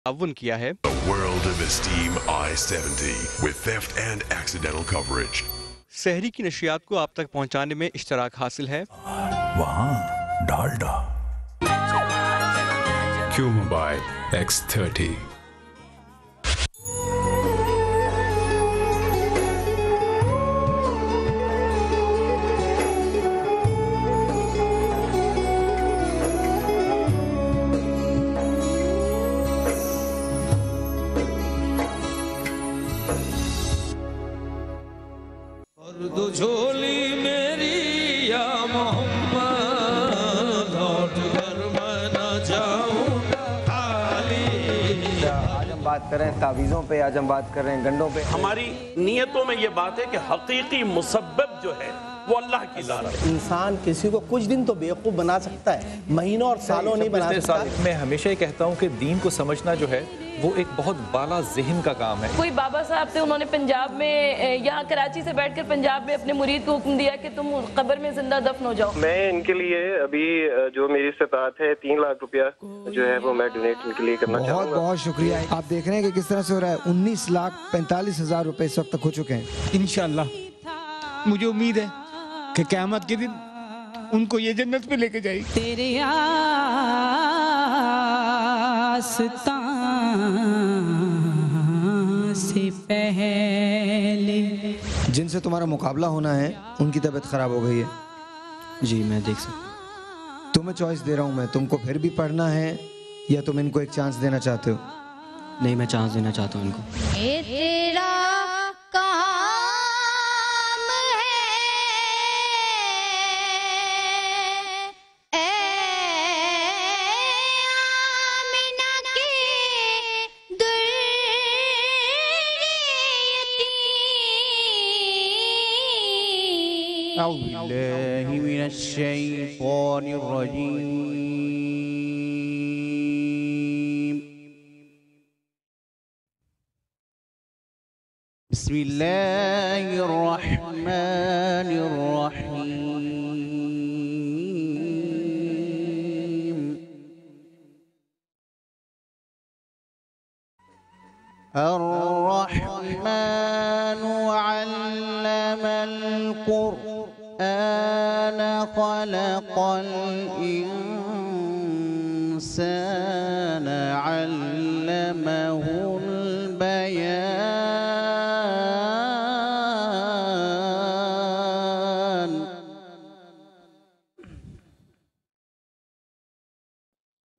تعاون کیا ہے. The world of Esteem I-70 with theft and accidental coverage. سحری کی نشریات کو آپ تک پہنچانے میں اشتراک حاصل ہے. وہاں ڈالڈا. Q Mobile X30. جھولی میری یا محمد لوٹ کر میں نہ جاؤں خالی. آج ہم بات کر رہے ہیں تعویذوں پہ، آج ہم بات کر رہے ہیں گنڈوں پہ. ہماری نیتوں میں یہ بات ہے کہ حقیقی مسبب جو ہے وہ اللہ کی ذات ہے. انسان کسی کو کچھ دن تو بیوقوف بنا سکتا ہے، مہینوں اور سالوں نہیں بنا سکتا. میں ہمیشہ یہ کہتا ہوں کہ دین کو سمجھنا جو ہے وہ ایک بہت بالا ذہن کا کام ہے. کوئی بابا صاحب تھے، انہوں نے پنجاب میں یہاں کراچی سے بیٹھ کر پنجاب میں اپنے مرید کو حکم دیا کہ تم قبر میں زندہ دفن ہو جاؤ. میں ان کے لیے ابھی جو میری استطاعت ہے 3 لاکھ روپیہ جو ہے وہ میں ڈونیٹ ان کے لیے کرنا چاہوں گا. بہت بہت شکریہ. آپ دیکھ رہے ہیں کہ کس طرح سے ہو رہا ہے. 19,45,000 روپے اس وقت تک ہو چکے ہیں. انشاءاللہ مجھے امید ہے کہ قیامت کے دن ان کو یہ جنت پہ لے کے جائے. تیرے آستان سے پہلے جن سے تمہارا مقابلہ ہونا ہے ان کی طبیعت خراب ہو گئی ہے. جی میں دیکھ سکتا ہوں. تمہیں چوائس دے رہا ہوں میں، تم کو پھر بھی پڑھنا ہے یا تم ان کو ایک چانس دینا چاہتے ہو؟ نہیں، میں چانس دینا چاہتا ہوں ان کو. تیرا أعوذ بالله من الشيطان الرجيم. بسم الله الرحمن الرحيم. الرحمن علم القرآن خلق الإنسان علمه البيان.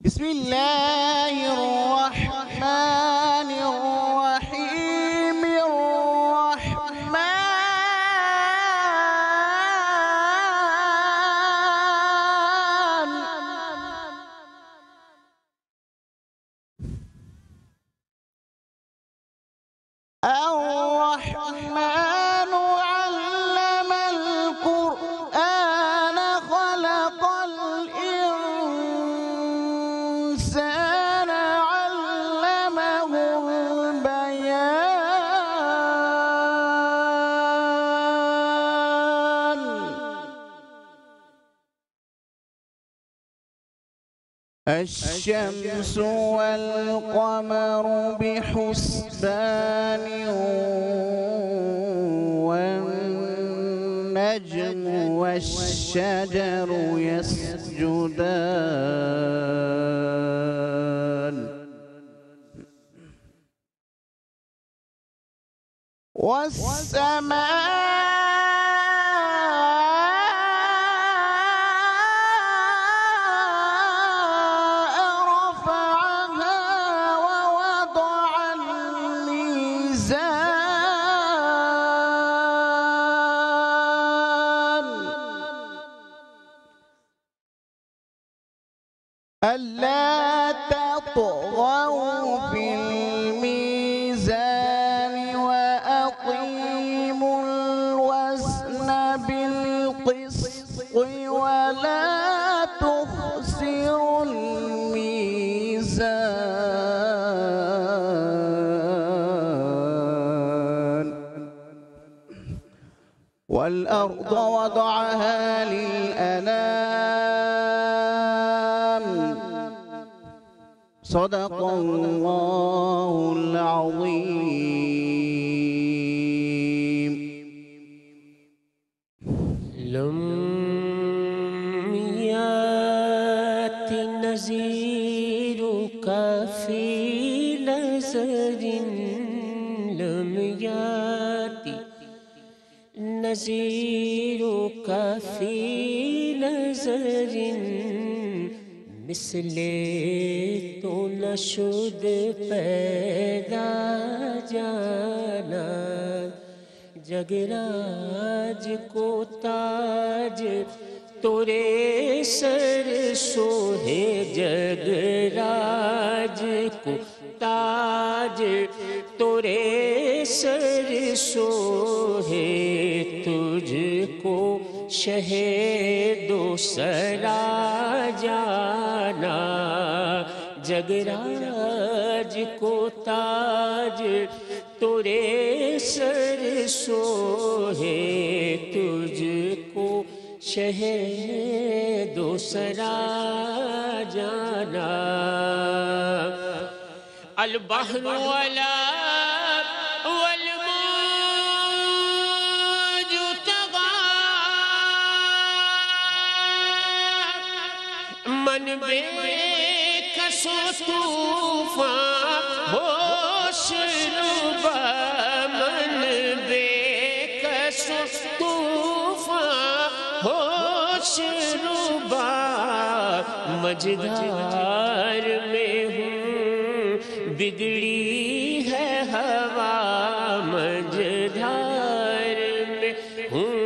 بسم الله الرحمن الرحيم. الرحمن علم القرآن خلق الإنسان علمه البيان. الشمس والقمر بحسبان والنجم والشجر يسجدان. والسماء ألا تطغوا في الميزان وأقيموا الوزن بالقسط ولا تخسروا الميزان. والأرض وضعها للأنام. صدق اللہ العظیم. لم یات نظیرک فی نظر، لم یات نظیرک فی نظر، مثل تو نشد پیدا جانا. جگراج کو تاج تورے سر سوہے، جگراج کو تاج تورے سر سوہے، تجھ کو شہد و سرا جانا. جگراج کو تاج تورے سر سوہے، تجھ کو شہد و سرا جانا. البحر ولا والموج طغى، من بے کس و طوفان ہوش ربا، من بے کس و طوفان ہوش ربا. مجدار میں ہوں بگڑی ہے ہوا، مجدار میں ہوں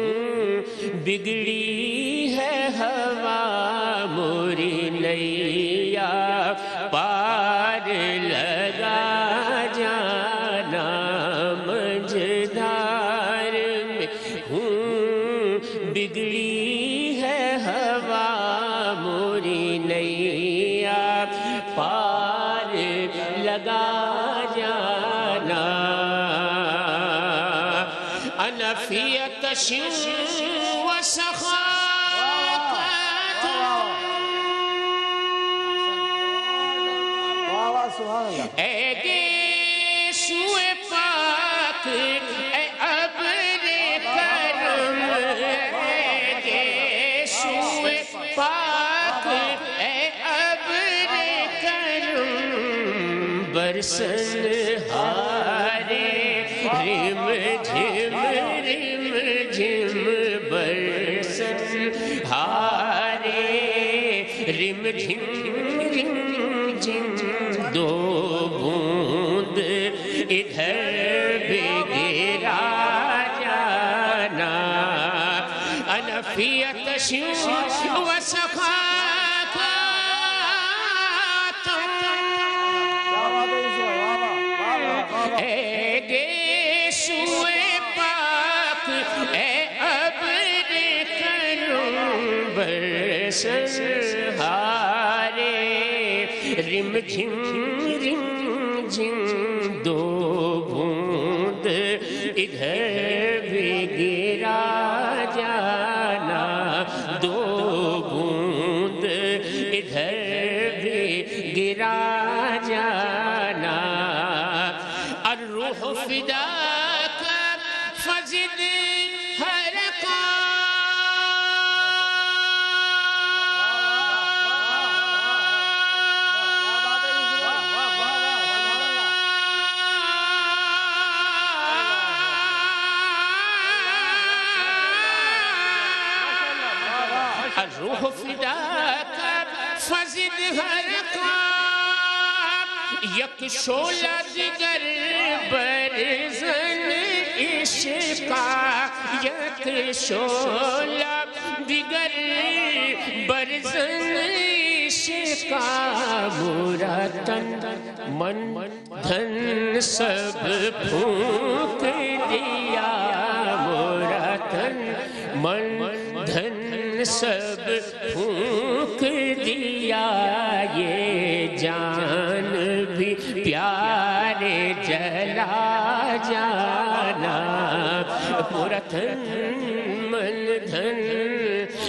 بگڑی ہے ہوا. موری نیا پار لگا جانا، مجدار میں ہوں بگڑی ہے ہوا. موری نیا پار لگا جانا. انا فی عطش و سخاوت، اے گیسوئے پاک اے ابر کرم، اے گیسوئے پاک اے ابر کرم. برسن ہارے رم جھم رم جھم، برسن ہارے رم جھم رم جھم. دو بوند ادھر بھی گرا جانا. انا فی عطش و سخاوت، اے گیسوئے پاک اے ابر کرم. برسن ہارے رم جھم رم جھم، دو بوند ادھر بھی گرا جانا، دو بوند ادھر بھی گرا جانا. الروح فداک فزد حرقا، الروح فداک فزد حرقا. یک شعلہ دیگر برزن عشقا، یک شعلہ دیگر برزن عشقا. مورا تن من دھن سب پھونک دیا، مورا تن من دھن سب پھونک دیا. یہ جان بھی پیارے جلا جانا. پورا تن من دھن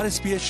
RSPH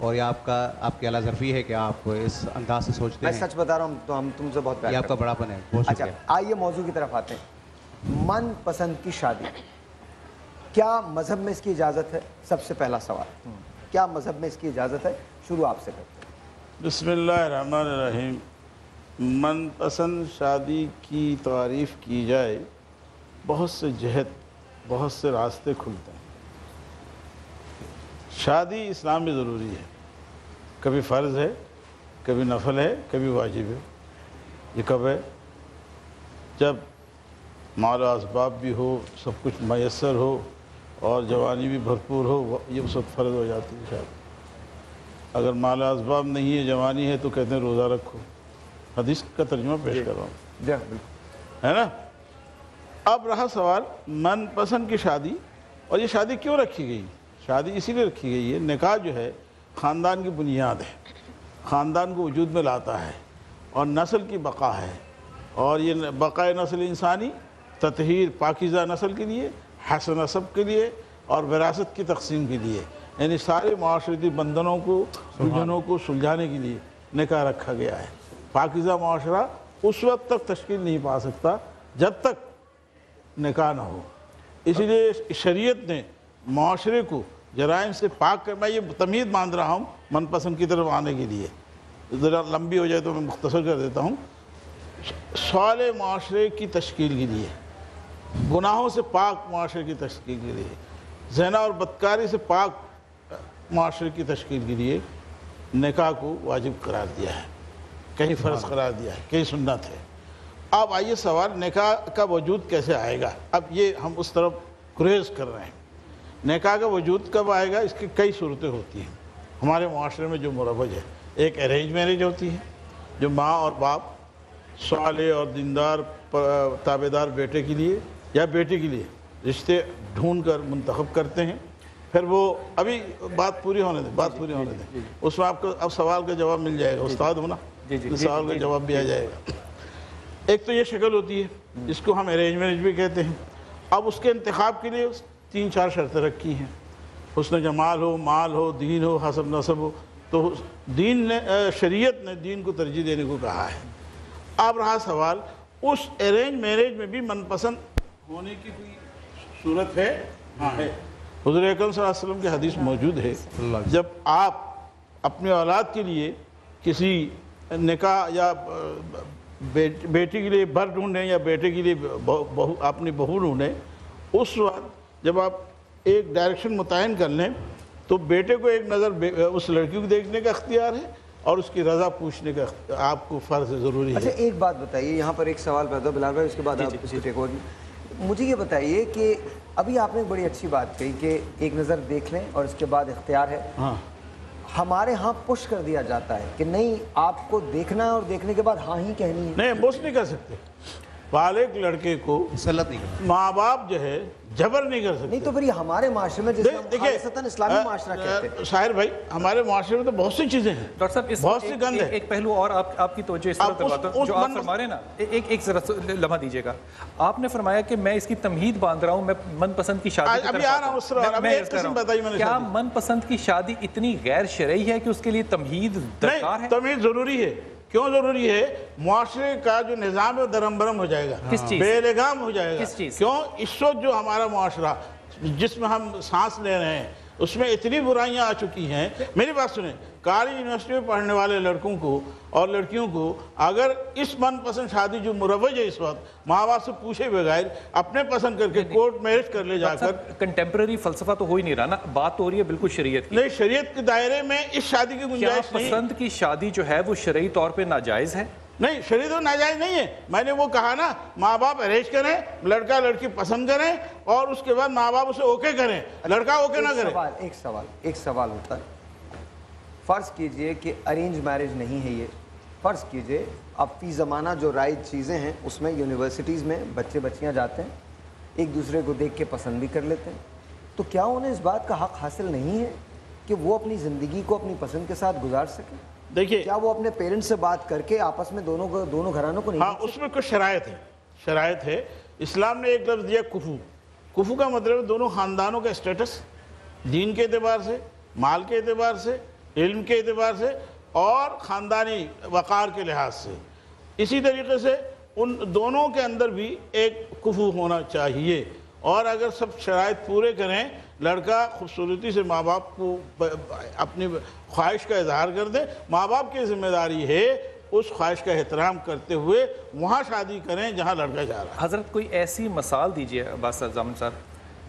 اور یہ آپ کی اعلیٰ ظرفی ہے کہ آپ اس انداز سے سوچتے ہیں. میں سچ بتا رہا ہوں تو ہم تم سے بہت پیار یہ آپ کا بڑا پن ہے. بہت اچھا شکریہ. آئیے موضوع کی طرف آتے ہیں. من پسند کی شادی کیا مذہب میں اس کی اجازت ہے؟ سب سے پہلا سوال, کیا مذہب میں اس کی اجازت ہے؟ شروع آپ سے کرتے ہیں. بسم اللہ الرحمن الرحیم. من پسند شادی کی تعریف کی جائے بہت سے جہت, بہت سے راستے کھلتے ہیں. شادی اسلام میں ضروری ہے, کبھی فرض ہے, کبھی نفل ہے, کبھی واجب ہے. یہ کب ہے؟ جب مال و اسباب بھی ہو, سب کچھ میسر ہو اور جوانی بھی بھرپور ہو, یہ اس وقت فرض ہو جاتی ہے شادی. اگر مال و اسباب نہیں ہے, جوانی ہے, تو کہتے ہیں روزہ رکھو. حدیث کا ترجمہ پیش کر رہا ہوں, ہے نا. اب رہا سوال من پسند کی شادی, اور یہ شادی کیوں رکھی گئی؟ شادی اسی لیے رکھی گئی ہے, نکاح جو ہے خاندان کی بنیاد ہے, خاندان کو وجود میں لاتا ہے اور نسل کی بقا ہے. اور یہ بقائے نسل انسانی, تطہیر پاکیزہ نسل کے لیے, حسن نسب کے لیے اور وراثت کی تقسیم کے لیے, یعنی سارے معاشرتی بندھنوں کو, الجھنوں کو سلجھانے کے لیے نکاح رکھا گیا ہے. پاکیزہ معاشرہ اس وقت تک تشکیل نہیں پا سکتا جب تک نکاح نہ ہو. اسی لیے شریعت نے معاشرے کو جرائم سے پاک کر, میں یہ تمیز باندھ رہا ہوں من پسند کی طرف آنے کے لیے, ذرا لمبی ہو جائے تو میں مختصر کر دیتا ہوں. صالح معاشرے کی تشکیل کے لیے, گناہوں سے پاک معاشرے کی تشکیل کے لیے, زنا اور بدکاری سے پاک معاشرے کی تشکیل کے لیے نکاح کو واجب قرار دیا ہے, کہیں فرض قرار دیا ہے, کہیں سنت ہے. اب آئیے سوال, نکاح کا وجود کیسے آئے گا؟ اب یہ ہم اس طرف گریز کر رہے ہیں. نکاح کا وجود کب آئے گا؟ اس کی کئی صورتیں ہوتی ہیں ہمارے معاشرے میں جو مروج ہے. ایک ارینج میرج ہوتی ہے, جو ماں اور باپ صالح اور دیندار تابعدار بیٹے کے لیے یا بیٹی کے لیے رشتے ڈھونڈ کر منتخب کرتے ہیں. پھر وہ ابھی بات پوری ہونے دیں, اس میں آپ کو اب سوال کا جواب مل جائے گا. استاد ہونا, سوال کا جواب بھی آ جائے گا. ایک تو یہ شکل ہوتی ہے جس کو ہم ارینج میرج بھی کہتے ہیں. اب اس کے انتخاب کے لیے 3-4 شرطیں رکھی ہیں. حسن جمال ہو, مال ہو, دین ہو, حسب نسب ہو. تو دین نے, شریعت نے دین کو ترجیح دینے کو کہا ہے. اب رہا سوال, اس ارینج میرج میں بھی من پسند ہونے کی کوئی صورت ہے؟ ہاں ہے. حضور اکرم صلی اللہ علیہ وسلم کی حدیث موجود ہے, جب آپ اپنے اولاد کے لیے کسی نکاح یا بیٹی کے لیے بر ڈھونڈیں یا بیٹے کے لیے اپنی بہو ڈھونڈیں, اس وقت جب آپ ایک ڈائریکشن متعین کر لیں تو بیٹے کو ایک نظر اس لڑکی کو دیکھنے کا اختیار ہے اور اس کی رضا پوچھنے کا آپ کو فرض ضروری ہے. اچھا ایک بات بتائیے, یہاں پر ایک سوال پیدا بلال بھائی, اس کے بعد آپ کسی ٹیک اوور. مجھے یہ بتائیے کہ ابھی آپ نے بڑی اچھی بات کہی کہ ایک نظر دیکھ لیں اور اس کے بعد اختیار ہے. ہمارے ہاں پش کر دیا جاتا ہے کہ نہیں, آپ کو دیکھنا ہے اور دیکھنے کے بعد ہاں ہی کہنی ہے. نہیں, پش نہیں کر سکتے. بالغ لڑکے کو مسلط نہیں کرتے, ماں باپ جو ہے جبر نہیں کر سکتے. نہیں تو پھر یہ ہمارے معاشرے میں جسے ہم خالصتاً اسلامی معاشرہ کہتے ہیں. شاہر بھائی, ہمارے معاشرے میں تو بہت سی چیزیں ہیں. ڈاکٹر صاحب, بہت سی گند ہے. ایک پہلو اور آپ کی توجہ اس طرف دلواتا ہوں, جو آپ فرما رہے ہیں نا, ایک ذرا لمحہ دیجیے گا. آپ نے فرمایا کہ میں اس کی تمہید باندھ رہا ہوں, میں من پسند کی شادی کی طرف. کیا من پسند کی شادی اتنی غیر شرعی ہے کہ اس کے لیے تمہید درکار ہے؟ تمہید ضروری ہے. کیوں ضروری ہے؟ معاشرے کا جو نظام ہے درم برم ہو جائے گا, بے لگام ہو جائے گا. کیوں؟ اس وقت جو ہمارا معاشرہ جس میں ہم سانس لے رہے ہیں اس میں اتنی برائیاں آ چکی ہیں. میری بات سنیں, کالج یونیورسٹی میں پڑھنے والے لڑکوں کو اور لڑکیوں کو اگر اس من پسند شادی جو مروج ہے اس وقت, ماں باپ سے پوچھے بغیر اپنے پسند کر کے کورٹ میرج کر لے جا کر, کنٹمپرری فلسفہ تو ہو ہی نہیں رہا نا, بات تو ہو رہی ہے بالکل شریعت کی. نہیں, شریعت کے دائرے میں اس شادی کی گنجائش نہیں. پسند کی شادی جو ہے وہ شرعی طور پہ ناجائز ہے؟ نہیں, شریعت و ناجائز نہیں ہے. میں نے وہ کہا نا, ماں باپ ارینج کریں, لڑکا لڑکی پسند کریں اور اس کے بعد ماں باپ اسے اوکے کریں, لڑکا اوکے نہ کریں. ایک سوال ہوتا ہے. فرض کیجئے کہ ارینج میرج نہیں ہے یہ, فرض کیجئے اب فی زمانہ جو رائج چیزیں ہیں اس میں یونیورسٹیز میں بچے بچیاں جاتے ہیں, ایک دوسرے کو دیکھ کے پسند بھی کر لیتے ہیں, تو کیا انہیں اس بات کا حق حاصل نہیں ہے کہ وہ اپنی زندگی کو اپنی پسند کے ساتھ گزار سکیں؟ دیکھیے, کیا وہ اپنے پیرنٹ سے بات کر کے آپس میں دونوں گھرانوں کو نہیں؟ ہاں, اس میں کچھ شرائط ہے. اسلام نے ایک لفظ دیا کفو. کفو کا مطلب دونوں خاندانوں کا اسٹیٹس, دین کے اعتبار سے, مال کے اعتبار سے, علم کے اعتبار سے اور خاندانی وقار کے لحاظ سے. اسی طریقے سے ان دونوں کے اندر بھی ایک کفو ہونا چاہیے، اور اگر سب شرائط پورے کریں، لڑکا خوبصورتی سے ماں باپ کو اپنی خواہش کا اظہار کر دے، ماں باپ کی ذمہ داری ہے اس خواہش کا احترام کرتے ہوئے وہاں شادی کریں جہاں لڑکا جا رہا ہے. حضرت کوئی ایسی مثال دیجئے عباس صاحب، ضامن صاحب،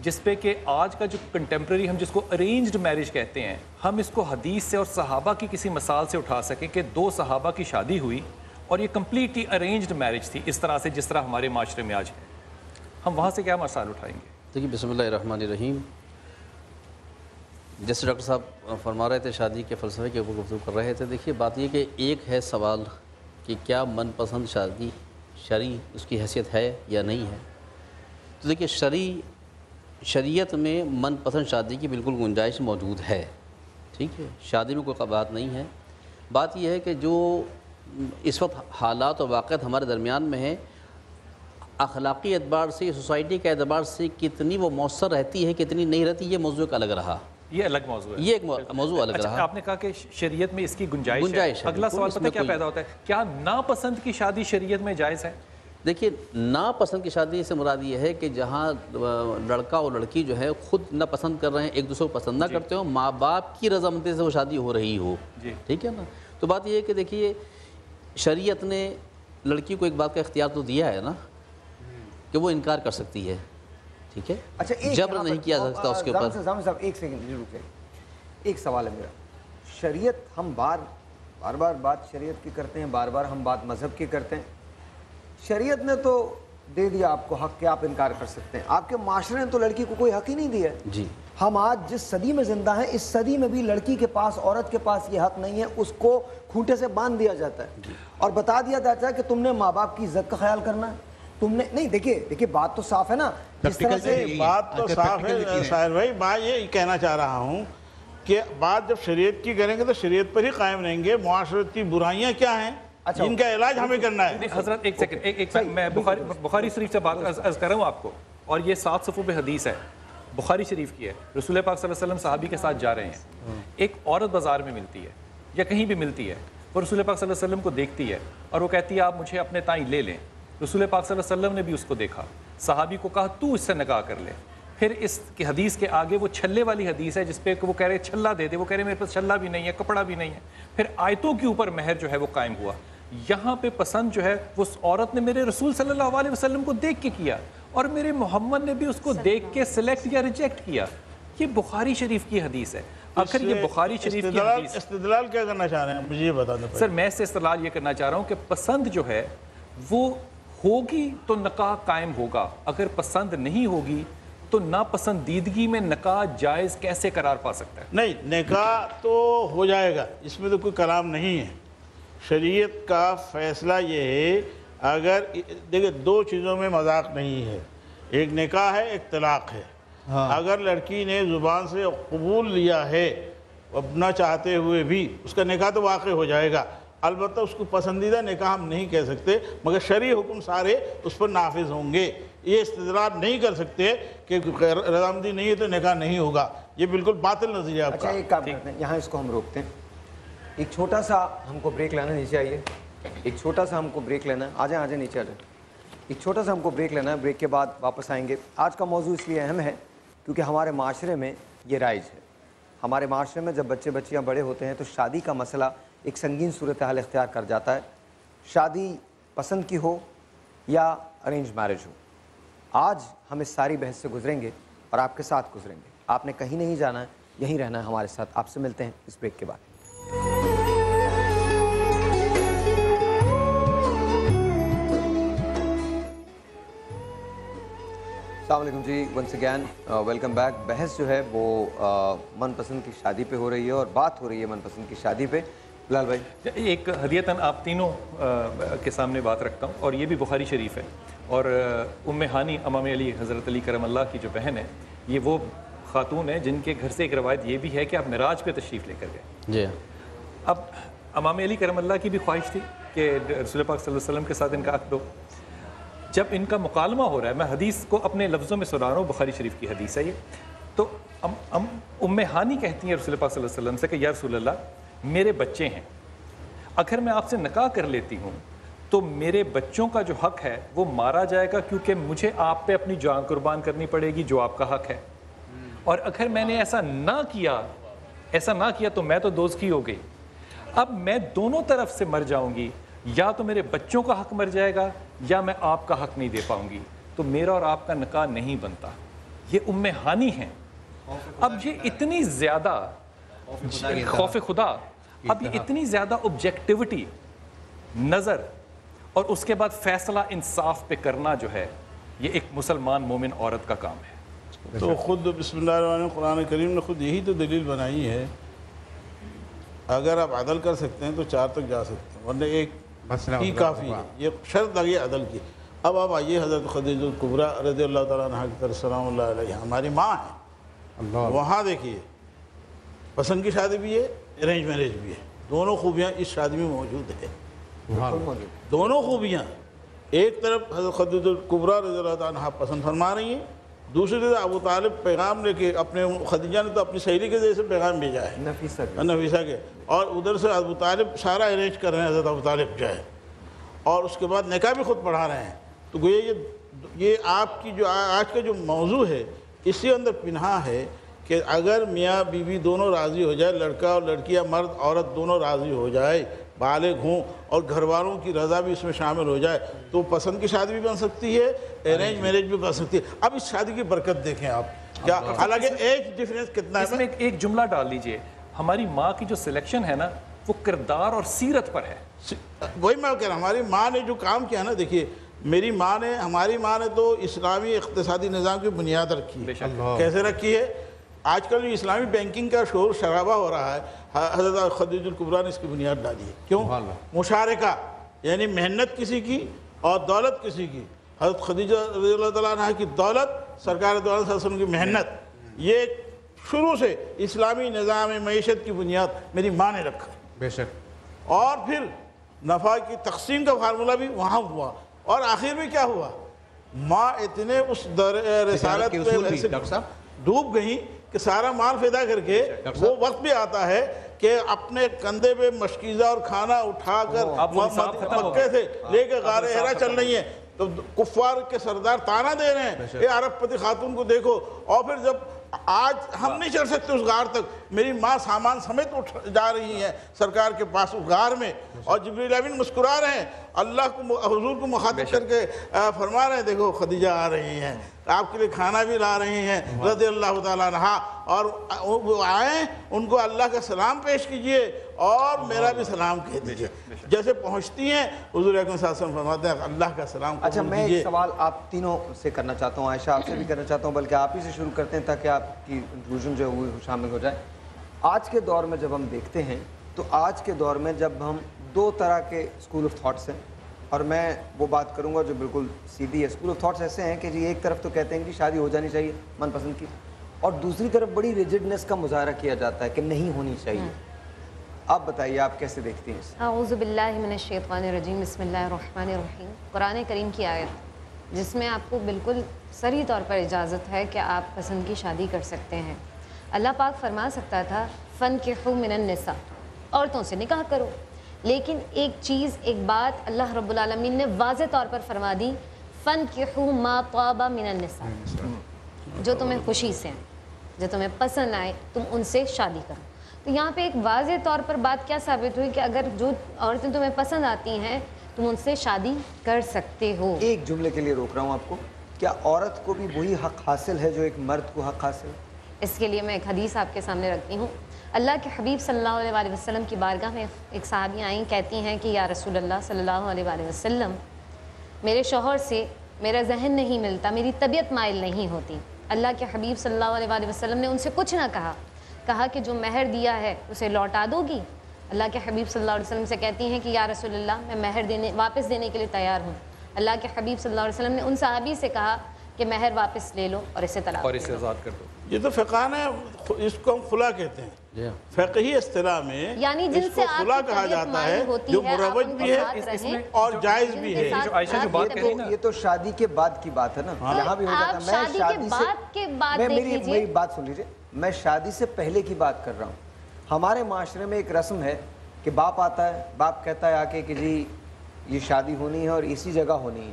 جس پہ کہ آج کا جو کنٹمپریری ہم جس کو ارینجڈ میرج کہتے ہیں، ہم اس کو حدیث سے اور صحابہ کی کسی مثال سے اٹھا سکیں کہ 2 صحابہ کی شادی ہوئی اور یہ کمپلیٹلی ارینجڈ میرج تھی، اس طرح سے جس طرح ہمارے معاشرے میں آج ہے. ہم وہاں سے کیا مثال اٹھائیں گے؟ دیکھیے، بسم اللہ الرحمن الرحیم. جیسے ڈاکٹر صاحب فرما رہے تھے شادی کے فلسفے کے اوپر گفتگو کر رہے تھے. دیکھیے بات یہ کہ ایک ہے سوال کہ کیا من پسند شادی شرعی اس کی حیثیت ہے یا نہیں ہے. تو دیکھیے شریعت میں من پسند شادی کی بالکل گنجائش موجود ہے، ٹھیک ہے، شادی میں کوئی بات نہیں ہے. بات یہ ہے کہ جو اس وقت حالات و واقعات ہمارے درمیان میں ہیں، اخلاقی اعتبار سے، سوسائٹی کے اعتبار سے کتنی وہ مؤثر رہتی ہے کتنی نہیں رہتی، یہ موضوع کا الگ رہا. یہ الگ موضوع ہے، یہ ایک موضوع الگ رہا. آپ نے کہا کہ شریعت میں اس کی گنجائش ہے. اگلا سوال پتہ کیا پیدا ہوتا ہے، کیا ناپسند کی شادی شریعت میں جائز ہے؟ دیکھیے، ناپسند کی شادی سے مراد یہ ہے کہ جہاں لڑکا اور لڑکی جو ہے خود نہ پسند کر رہے ہیں، ایک دوسرے کو پسند نہ کرتے ہو، ماں باپ کی رضامندی سے وہ شادی ہو رہی ہو، ٹھیک ہے نا. تو بات یہ ہے کہ دیکھیے شریعت نے لڑکی کو ایک بات کا اختیار تو دیا ہے نا کہ وہ انکار کر سکتی ہے، ٹھیک ہے. اچھا، جبر نہیں کیا جا سکتا اس کے اوپر. صاحب ایک سیکنڈ رکیں، ایک سوال ہے میرا. شریعت ہم بار بار بات شریعت کی کرتے ہیں، بار بار ہم بات مذہب کی کرتے ہیں. شریعت نے تو دے دیا آپ کو حق کہ آپ انکار کر سکتے ہیں، آپ کے معاشرے نے تو لڑکی کو کوئی حق ہی نہیں دیا. جی، ہم آج جس صدی میں زندہ ہیں، اس صدی میں بھی لڑکی کے پاس، عورت کے پاس یہ حق نہیں ہے. اس کو کھوٹے سے باندھ دیا جاتا ہے اور بتا دیا جاتا ہے کہ تم نے ماں باپ کی عزت کا خیال کرنا ہے، تم نے نہیں. دیکھیے بات تو صاف ہے نا، جس طرح سے بات تو صاف ہے ساحر بھائی. میں یہ کہنا چاہ رہا ہوں کہ بات جب شریعت کی کریں گے تو شریعت پر ہی قائم رہیں گے. معاشرتی برائیاں کیا ہیں جن کا علاج ہمیں کرنا ہے. حضرت ایک سیکنڈ، میں بخاری شریف سے بات عرض کر رہا ہوں آپ کو، اور یہ 7 صفحوں پہ حدیث ہے، بخاری شریف کی ہے. رسول پاک صلی اللہ علیہ وسلم صحابی کے ساتھ جا رہے ہیں، ایک عورت بازار میں ملتی ہے یا کہیں بھی ملتی ہے، وہ رسول پاک صلی اللہ علیہ وسلم کو دیکھتی ہے اور وہ کہتی ہے آپ مجھے اپنے تائیں لے لیں. رسول پاک صلی اللہ علیہ وسلم نے بھی اس کو دیکھا، صحابی کو کہا تو اس سے نکاح کر لے. پھر اس کی حدیث کے آگے وہ چھلے والی حدیث ہے جس پہ وہ کہہ رہے چھلا دے دے، وہ کہہ رہے میرے پاس چھلا بھی نہیں ہے، کپڑا بھی نہیں ہے. پھر آیتوں کے اوپر مہر جو ہے وہ قائم ہوا. یہاں پہ پسند جو ہے وہ عورت نے میرے رسول صلی اللہ علیہ وسلم کو دیکھ کے کیا اور میرے محمد نے بھی اس کو دیکھ کے سلیکٹ یا ریجیکٹ کیا. یہ بخاری شریف کی حدیث ہے. آخر یہ بخاری شریف کی حدیث استدلال کیا کرنا چاہ رہے ہیں مجھے یہ بتا دیں. سر میں اس سے استدلال یہ کرنا چاہ رہا ہوں کہ پسند جو ہے وہ ہوگی تو نکاح قائم ہوگا، اگر پسند نہیں ہوگی تو ناپسندیدگی میں نکاح جائز کیسے قرار پا سکتا ہے؟ نہیں، نکاح تو ہو جائے گا، اس میں تو کوئی کلام نہیں ہے. شریعت کا فیصلہ یہ ہے، اگر دیکھیں 2 چیزوں میں مذاق نہیں ہے، ایک نکاح ہے ایک طلاق ہے. اگر لڑکی نے زبان سے قبول لیا ہے نہ چاہتے ہوئے بھی، اس کا نکاح تو واقع ہو جائے گا. البتہ اس کو پسندیدہ نکاح ہم نہیں کہہ سکتے، مگر شرعی حکم سارے اس پر نافذ ہوں گے. یہ استدلال نہیں کر سکتے کہ رضامندی نہیں ہے تو نکاح نہیں ہوگا، یہ بالکل باطل نظریہ آپ کا. اچھا، ایک کام کرتے ہیں، یہاں اس کو ہم روکتے ہیں. ایک چھوٹا سا ہم کو بریک لینا، نیچے آئیے. ایک چھوٹا سا ہم کو بریک لینا ہے، آ جائیں نیچے آ جائیں. ایک چھوٹا سا ہم کو بریک لینا ہے، بریک کے بعد واپس آئیں گے. آج کا موضوع اس لیے اہم ہے کیونکہ ہمارے معاشرے میں یہ رائج ہے. ہمارے معاشرے میں جب بچے بچیاں بڑے ہوتے ہیں تو شادی کا مسئلہ ایک سنگین صورتحال اختیار کر جاتا ہے. شادی پسند کی ہو یا ارینج میرج ہو. آج ہم اس ساری بحث سے گزریں گے اور آپ کے ساتھ گزریں گے. آپ نے کہیں نہیں جانا ہے، یہیں رہنا ہے ہمارے ساتھ. آپ سے ملتے ہیں اس بریک کے بعد. السلام علیکم جی، ونس اگین ویلکم بیک. بحث جو ہے وہ من پسند کی شادی پہ ہو رہی ہے اور بات ہو رہی ہے من پسند کی شادی پہ. بلال بھائی، ایک ہدیتاً آپ تینوں کے سامنے بات رکھتا ہوں اور یہ بھی بخاری شریف ہے. اور ام ہانی امام علی حضرت علی کرم اللہ کی جو بہن ہے، یہ وہ خاتون ہے جن کے گھر سے ایک روایت یہ بھی ہے کہ آپ معراج پہ تشریف لے کر گئے. جی. اب امام علی کرم اللہ کی بھی خواہش تھی کہ رسول پاک صلی اللہ علیہ وسلم کے ساتھ ان کا عقد ہو. جب ان کا مکالمہ ہو رہا ہے، میں حدیث کو اپنے لفظوں میں سنا رہا ہوں، بخاری شریف کی حدیث ہے یہ. تو ام ہانی کہتی ہیں رسول پاک صلی اللہ علیہ وسلم سے کہ یا رسول اللہ، میرے بچے ہیں، اگر میں آپ سے نکاح کر لیتی ہوں تو میرے بچوں کا جو حق ہے وہ مارا جائے گا، کیونکہ مجھے آپ پہ اپنی جان قربان کرنی پڑے گی جو آپ کا حق ہے. اور اگر میں نے ایسا نہ کیا تو میں تو دوزخی ہو گئی. اب میں دونوں طرف سے مر جاؤں گی، یا تو میرے بچوں کا حق مر جائے گا یا میں آپ کا حق نہیں دے پاؤں گی، تو میرا اور آپ کا نکاح نہیں بنتا. یہ ام ہانی ہیں. اب یہ اتنی زیادہ خوف خدا، اب یہ اتنی زیادہ آبجیکٹیوٹی نظر اور اس کے بعد فیصلہ انصاف پہ کرنا جو ہے، یہ ایک مسلمان مومن عورت کا کام ہے. تو خود بسم اللہ الرحمن الرحیم قرآن کریم نے خود یہی تو دلیل بنائی ہے، اگر آپ عدل کر سکتے ہیں تو 4 تک جا سکتے ہیں، ورنہ ایک ہی کافی ہے. یہ شرط لگی عدل کی. اب آپ آئیے حضرت خدیجہ کبریٰ رضی اللہ تعالیٰ عنہ کی طرف سلام اللہ علیہ، ہماری ماں ہے. وہاں دیکھیے پسند کی شادی بھی ہے، ارینج میرج بھی ہے. دونوں خوبیاں اس شادی میں موجود ہیں. دونوں خوبیاں، ایک طرف حضرت خدیجہ کبریٰ رضی اللہ تعالیٰ عنہ طرف فرما رہی ہیں، دوسری طرف ابو طالب پیغام لے کے اپنے خدیجہ نے تو اپنی سہیلی کے ذریعے سے پیغام بھیجا ہے نفیسہ کے، اور ادھر سے ابو طالب سارا ارینج کر رہے ہیں حضرت ابو طالب جو ہے، اور اس کے بعد نکاح بھی خود پڑھا رہے ہیں. تو گویا یہ آپ کی جو آج کا جو موضوع ہے اسی اندر پنہا ہے کہ اگر میاں بیوی دونوں راضی ہو جائے، لڑکا اور لڑکی یا مرد عورت دونوں راضی ہو جائے، بالغ ہوں اور گھر والوں کی رضا بھی اس میں شامل ہو جائے، تو پسند کی شادی بھی بن سکتی ہے، ارینج میرج بھی بن سکتی ہے. اب اس شادی کی برکت دیکھیں آپ، کیا حالانکہ ایج ڈیفرنس کتنا ہے. اس میں ایک جملہ ڈال لیجئے، ہماری ماں کی جو سلیکشن ہے نا وہ کردار اور سیرت پر ہے. وہی میں کہہ رہا ہوں، ہماری ماں نے جو کام کیا نا، دیکھیے ہماری ماں نے تو اسلامی اقتصادی نظام کی بنیاد رکھی ہے. کیسے رکھی ہے؟ آج کل جو اسلامی بینکنگ کا شور شرابہ ہو رہا ہے، حضرت خدیجہ کبریٰ نے اس کی بنیاد ڈالی ہے. کیوں؟ مشارکہ، یعنی محنت کسی کی اور دولت کسی کی. حضرت خدیجہ رضی اللہ تعالیٰ عنہ کی دولت، سرکار دو عالم صلی اللہ علیہ وسلم کی محنت، یہ شروع سے اسلامی نظام معیشت کی بنیاد میری ماں نے رکھا. بے شک. اور پھر نفع کی تقسیم کا فارمولہ بھی وہاں ہوا، اور آخر میں کیا ہوا؟ ماں اتنے اس رسالت پہ ڈوب گئی کہ سارا مال فدا کر کے وہ وقت بھی آتا ہے کہ اپنے کندھے پہ مشکیزہ اور کھانا اٹھا کر مکے سے لے کے غار ہرا چل رہی ہیں، تو کفار کے سردار تانا دے رہے ہیں، اے عرب پتی خاتون کو دیکھو. اور پھر جب آج ہم نہیں چڑھ سکتے اس غار تک، میری ماں سامان سمیت اٹھ جا رہی ہیں سرکار کے پاس اس غار میں، اور جبریل امین مسکرا رہے ہیں، اللہ کو حضور کو مخاطب کر کے فرما رہے ہیں دیکھو خدیجہ آ رہی ہیں، آپ کے لیے کھانا بھی لا رہی ہیں رضی اللہ تعالیٰ عنہ، اور وہ آئیں ان کو اللہ کا سلام پیش کیجئے اور میرا بھی سلام کہہ دیجئے. جیسے پہنچتی ہیں حضور اکرم صلی اللہ علیہ وسلم فرماتے ہیں اللہ کا سلام. اچھا، میں ایک سوال آپ تینوں سے کرنا چاہتا ہوں، عائشہ آپ سے بھی کرنا چاہتا ہوں، بلکہ آپ ہی سے شروع کرتے ہیں تاکہ آپ کی انکلوژن جو ہے وہ شامل ہو جائے. آج کے دور میں جب ہم دیکھتے ہیں تو آج کے دور میں جب ہم 2 طرح کے اسکول آف تھاٹس ہیں، اور میں وہ بات کروں گا جو بالکل سیدھی ہے. اسکول آف تھاٹس ایسے ہیں کہ جی ایک طرف تو کہتے ہیں کہ شادی ہو جانی چاہیے من پسند کی، اور دوسری طرف بڑی ریجڈنس کا مظاہرہ کیا جاتا ہے کہ نہیں ہونی چاہیے. آپ بتائیے آپ کیسے دیکھتی ہیں؟ اعوذ باللہ من الشیطان الرجیم، بسم اللہ الرحمن الرحیم. قرآن کریم کی آیت جس میں آپ کو بالکل صریح طور پر اجازت ہے کہ آپ پسند کی شادی کر سکتے ہیں. اللہ پاک فرما سکتا تھا فَانْكِحُوا مِنَ النِّسَاءِ، عورتوں سے نکاح کرو، لیکن ایک چیز، ایک بات اللہ رب العالمین نے واضح طور پر فرما دی، فَانْكِحُوا مَا طَابَ مِنَ النِّسَاءِ، جو تمہیں خوشی سے ہیں، جو تمہیں پسند آئے تم ان سے شادی کرو. تو یہاں پہ ایک واضح طور پر بات کیا ثابت ہوئی کہ اگر جو عورتیں تمہیں پسند آتی ہیں تم ان سے شادی کر سکتے ہو. ایک جملے کے لیے روک رہا ہوں آپ کو، کیا عورت کو بھی وہی حق حاصل ہے جو ایک مرد کو حق حاصل ہے؟ اس کے لیے میں ایک حدیث آپ کے سامنے رکھتی ہوں. اللہ کے حبیب صلی اللہ علیہ وسلم کی بارگاہ میں ایک صحابی آئیں، کہتی ہیں کہ یا رسول اللہ صلی اللہ علیہ وسلم، میرے شوہر سے میرا ذہن نہیں ملتا، میری طبیعت مائل نہیں ہوتی. اللہ کے حبیب صلی اللہ علیہ وسلم نے ان سے کچھ نہ کہا کہ جو مہر دیا ہے اسے لوٹا دو گی؟ اللہ کے حبیب صلی اللہ علیہ وسلم سے کہتی ہیں کہ یا رسول اللہ میں مہر واپس دینے کے لیے تیار ہوں. اللہ کے حبیب صلی اللہ علیہ وسلم نے ان صحابی سے کہا کہ مہر واپس لے لو اور اسے طلاق اور اسے آزاد کر دو. یہ تو فقہانہ ہے، اس کو ہم خلا کہتے ہیں. فقہی اصطلاح میں یعنی جن سے خلا کہا جاتا ہے جو مروج بھی ہے اور جائز بھی ہے. یہ تو شادی کے بعد کی بات ہے نا، یہاں بھی ہو جاتا ہے. شادی کے بعد میری بات سن لیجیے، میں شادی سے پہلے کی بات کر رہا ہوں. ہمارے معاشرے میں ایک رسم ہے کہ باپ آتا ہے, باپ کہتا ہے آ کے کہ جی یہ شادی ہونی ہے اور اسی جگہ ہونی ہے,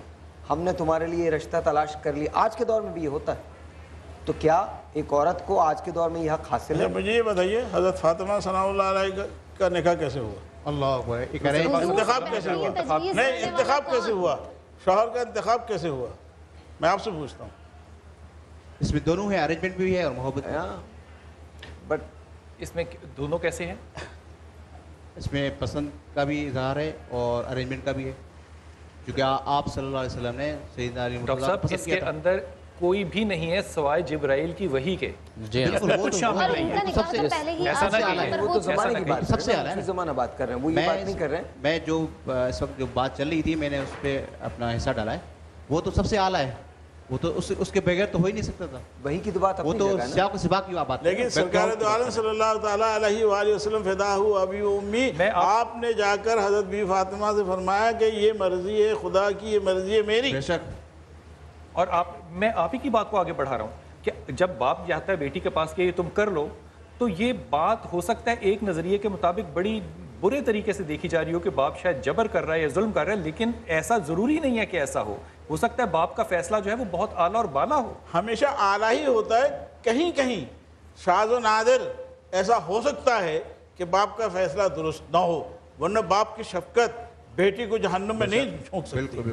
ہم نے تمہارے لیے رشتہ تلاش کر لیا. آج کے دور میں بھی یہ ہوتا ہے. تو کیا ایک عورت کو آج کے دور میں یہ حق حاصل ہے؟ مجھے یہ بتائیے حضرت فاطمہ ثناء اللہ علیہ کا نکاح کیسے ہوا؟ اللہ انتخاب کیسے ہوا؟ نہیں, انتخاب کیسے ہوا؟ شوہر کا انتخاب کیسے ہوا؟ میں آپ سے پوچھتا ہوں. اس میں دونوں ہیں, ارینجمنٹ بھی ہے اور محبت بھی. بٹ اس میں دونوں کیسے ہیں؟ اس میں پسند کا بھی اظہار ہے اور ارینجمنٹ کا بھی ہے, کیونکہ آپ صلی اللہ علیہ وسلم نے سیدنا علی ڈاکٹر صاحب اس کے اندر کوئی بھی نہیں ہے سوائے جبرائیل کی وحی کے. جی وہ تو زمانے کی بات, سب سے اعلیٰ زمانہ بات کر رہے ہیں, وہ یہ بات نہیں کر رہے ہیں. میں جو اس وقت جو بات چل رہی تھی میں نے اس پہ اپنا حصہ ڈالا ہے, وہ تو سب سے اعلیٰ ہے, وہ تو اس کے بغیر تو ہو ہی نہیں سکتا تھا. وہی کی تو بات, وہ تو سیاق و سباق کی بات. لیکن سرکار دو عالم صلی اللہ تعالیٰ علیہ وآلہ وسلم فداہ ابی و امی, آپ نے جا کر حضرت بی فاطمہ سے فرمایا کہ یہ مرضی ہے خدا کی, یہ مرضی ہے میری. بے شک. اور میں آپ ہی کی بات کو آگے بڑھا رہا ہوں کہ جب باپ جاتا ہے بیٹی کے پاس کہ یہ تم کر لو, تو یہ بات ہو سکتا ہے ایک نظریے کے مطابق بڑی برے طریقے سے دیکھی جا رہی ہو کہ باپ شاید جبر کر رہا ہے یا ظلم کر رہا ہے, لیکن ایسا ضروری نہیں ہے کہ ایسا ہو سکتا ہے باپ کا فیصلہ جو ہے وہ بہت اعلیٰ اور بالا ہو. ہمیشہ اعلیٰ ہی ہوتا ہے, کہیں کہیں شاذ و نادر ایسا ہو سکتا ہے کہ باپ کا فیصلہ درست نہ ہو, ورنہ باپ کی شفقت بیٹی کو جہنم میں نہیں جھونک سکتی.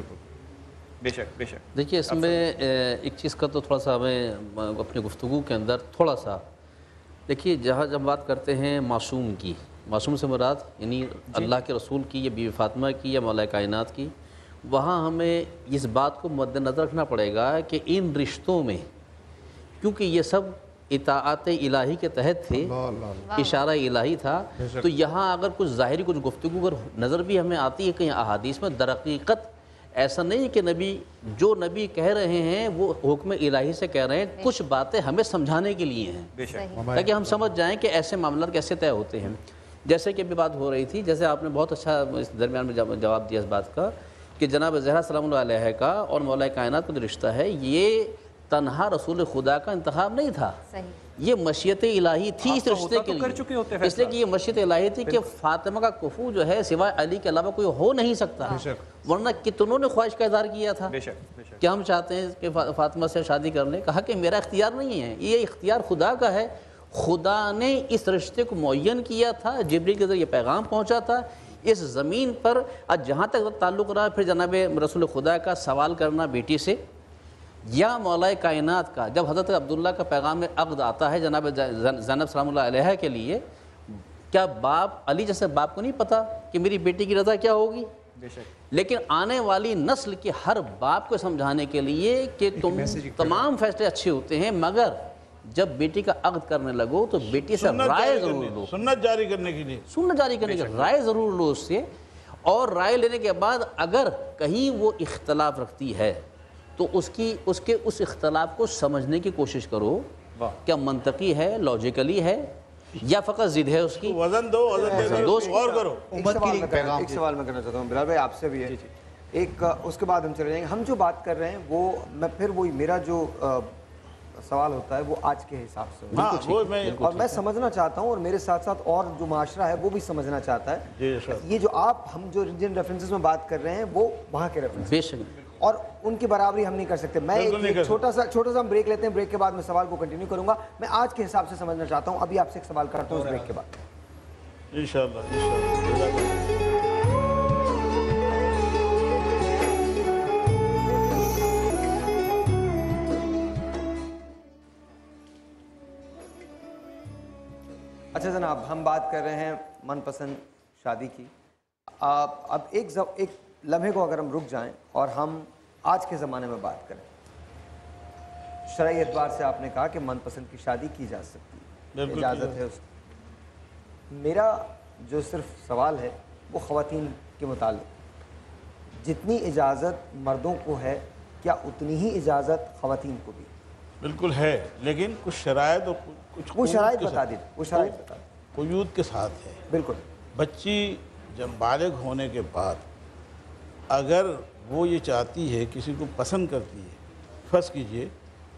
بے شک بے شک. دیکھیے اس میں ایک چیز کا تو تھوڑا سا ہمیں اپنی گفتگو کے اندر تھوڑا سا دیکھیے, جہاں جب بات کرتے ہیں معصوم کی, معصوم سے مراد یعنی اللہ کے رسول کی یا بیوی فاطمہ کی یا مولا کائنات کی, وہاں ہمیں اس بات کو مد نظر رکھنا پڑے گا کہ ان رشتوں میں کیونکہ یہ سب اطاعت الہی کے تحت تھے, اشارہ الہی تھا, تو یہاں اگر کچھ ظاہری کچھ گفتگو اگر نظر بھی ہمیں آتی ہے کہیں احادیث میں, در حقیقت ایسا نہیں کہ جو نبی کہہ رہے ہیں وہ حکم الہی سے کہہ رہے ہیں, کچھ باتیں ہمیں سمجھانے کے لیے ہیں تاکہ ہم سمجھ جائیں کہ ایسے معاملات کیسے طے ہوتے ہیں. جیسے کہ ابھی بات ہو رہی تھی, جیسے آپ نے بہت اچھا اس درمیان میں جواب دیا اس بات کا کہ جناب زہرا سلام اللہ علیہ کا اور مولا کائنات کا جو رشتہ ہے یہ تنہا رسول خدا کا انتخاب نہیں تھا, یہ مشیت الہی تھی اس رشتے کے لیے, اس لیے کہ یہ مشیت الہی تھی کہ فاطمہ کا کفو جو ہے سوائے علی کے علاوہ کوئی ہو نہیں سکتا, ورنہ کتنوں نے خواہش کا اظہار کیا تھا کہ ہم چاہتے ہیں کہ فاطمہ سے شادی کر لیں. کہا کہ میرا اختیار نہیں ہے, یہ اختیار خدا کا ہے, خدا نے اس رشتے کو معین کیا تھا, جبریل کے ذریعے پیغام پہنچا تھا اس زمین پر. آج جہاں تک تعلق رہا پھر جناب رسول خدا کا سوال کرنا بیٹی سے یا مولا کائنات کا, جب حضرت عبداللہ کا پیغام عقد آتا ہے جناب زینب سلام اللہ علیہ کے لیے, کیا باپ علی جیسے باپ کو نہیں پتا کہ میری بیٹی کی رضا کیا ہوگی؟ لیکن آنے والی نسل کے ہر باپ کو سمجھانے کے لیے کہ تم تمام فیصلے اچھے ہوتے ہیں, مگر جب بیٹی کا عقد کرنے لگو تو بیٹی سے رائے ضرور لو, سنت جاری کرنے کے لیے, سنت جاری کرنے کے لیے رائے ضرور لو اس سے, اور رائے لینے کے بعد اگر کہیں وہ اختلاف رکھتی ہے تو اس اختلاف کو سمجھنے کی کوشش کرو, کیا منطقی ہے, لاجیکلی ہے یا فقط ضد ہے اس کی, وزن دو غور کرو. ایک سوال میں کرنا چاہتا ہوں بلال بھائی آپ سے بھی ہے, ایک اس کے بعد ہم چلے جائیں گے. ہم جو بات کر رہے ہیں وہ میں پھر وہی میرا جو سوال ہوتا ہے وہ آج کے حساب سے, اور میں سمجھنا چاہتا ہوں اور میرے ساتھ ساتھ اور جو معاشرہ ہے وہ بھی سمجھنا چاہتا ہے. یہ جو ہم جو جن ریفرنسز میں بات کر رہے ہیں وہ وہاں کے ریفرنسز, اور ان کی برابری ہم نہیں کر سکتے. میں ایک چھوٹا سا ہم بریک لیتے ہیں, بریک کے بعد میں سوال کو کنٹینیو کروں گا. میں آج کے حساب سے سمجھنا چاہتا ہوں, ابھی آپ سے ایک سوال کرتا ہوں اس بریک کے بعد. انشاءاللہ. اچھا جناب, ہم بات کر رہے ہیں من پسند شادی کی. اب ایک لمحے کو اگر ہم رک جائیں اور ہم آج کے زمانے میں بات کریں, شرعی اعتبار سے آپ نے کہا کہ من پسند کی شادی کی جا سکتی ہے, اجازت ہے اس کی. میرا جو صرف سوال ہے وہ خواتین کے متعلق, جتنی اجازت مردوں کو ہے کیا اتنی ہی اجازت خواتین کو بھی؟ بالکل ہے, لیکن کچھ شرائط اور وہ شرائط بتا دیجیے, وہ شرائط بتا دیں. قیود کے ساتھ ہے. بالکل. بچی جب بالغ ہونے کے بعد اگر وہ یہ چاہتی ہے, کسی کو پسند کرتی ہے, فرض کیجئے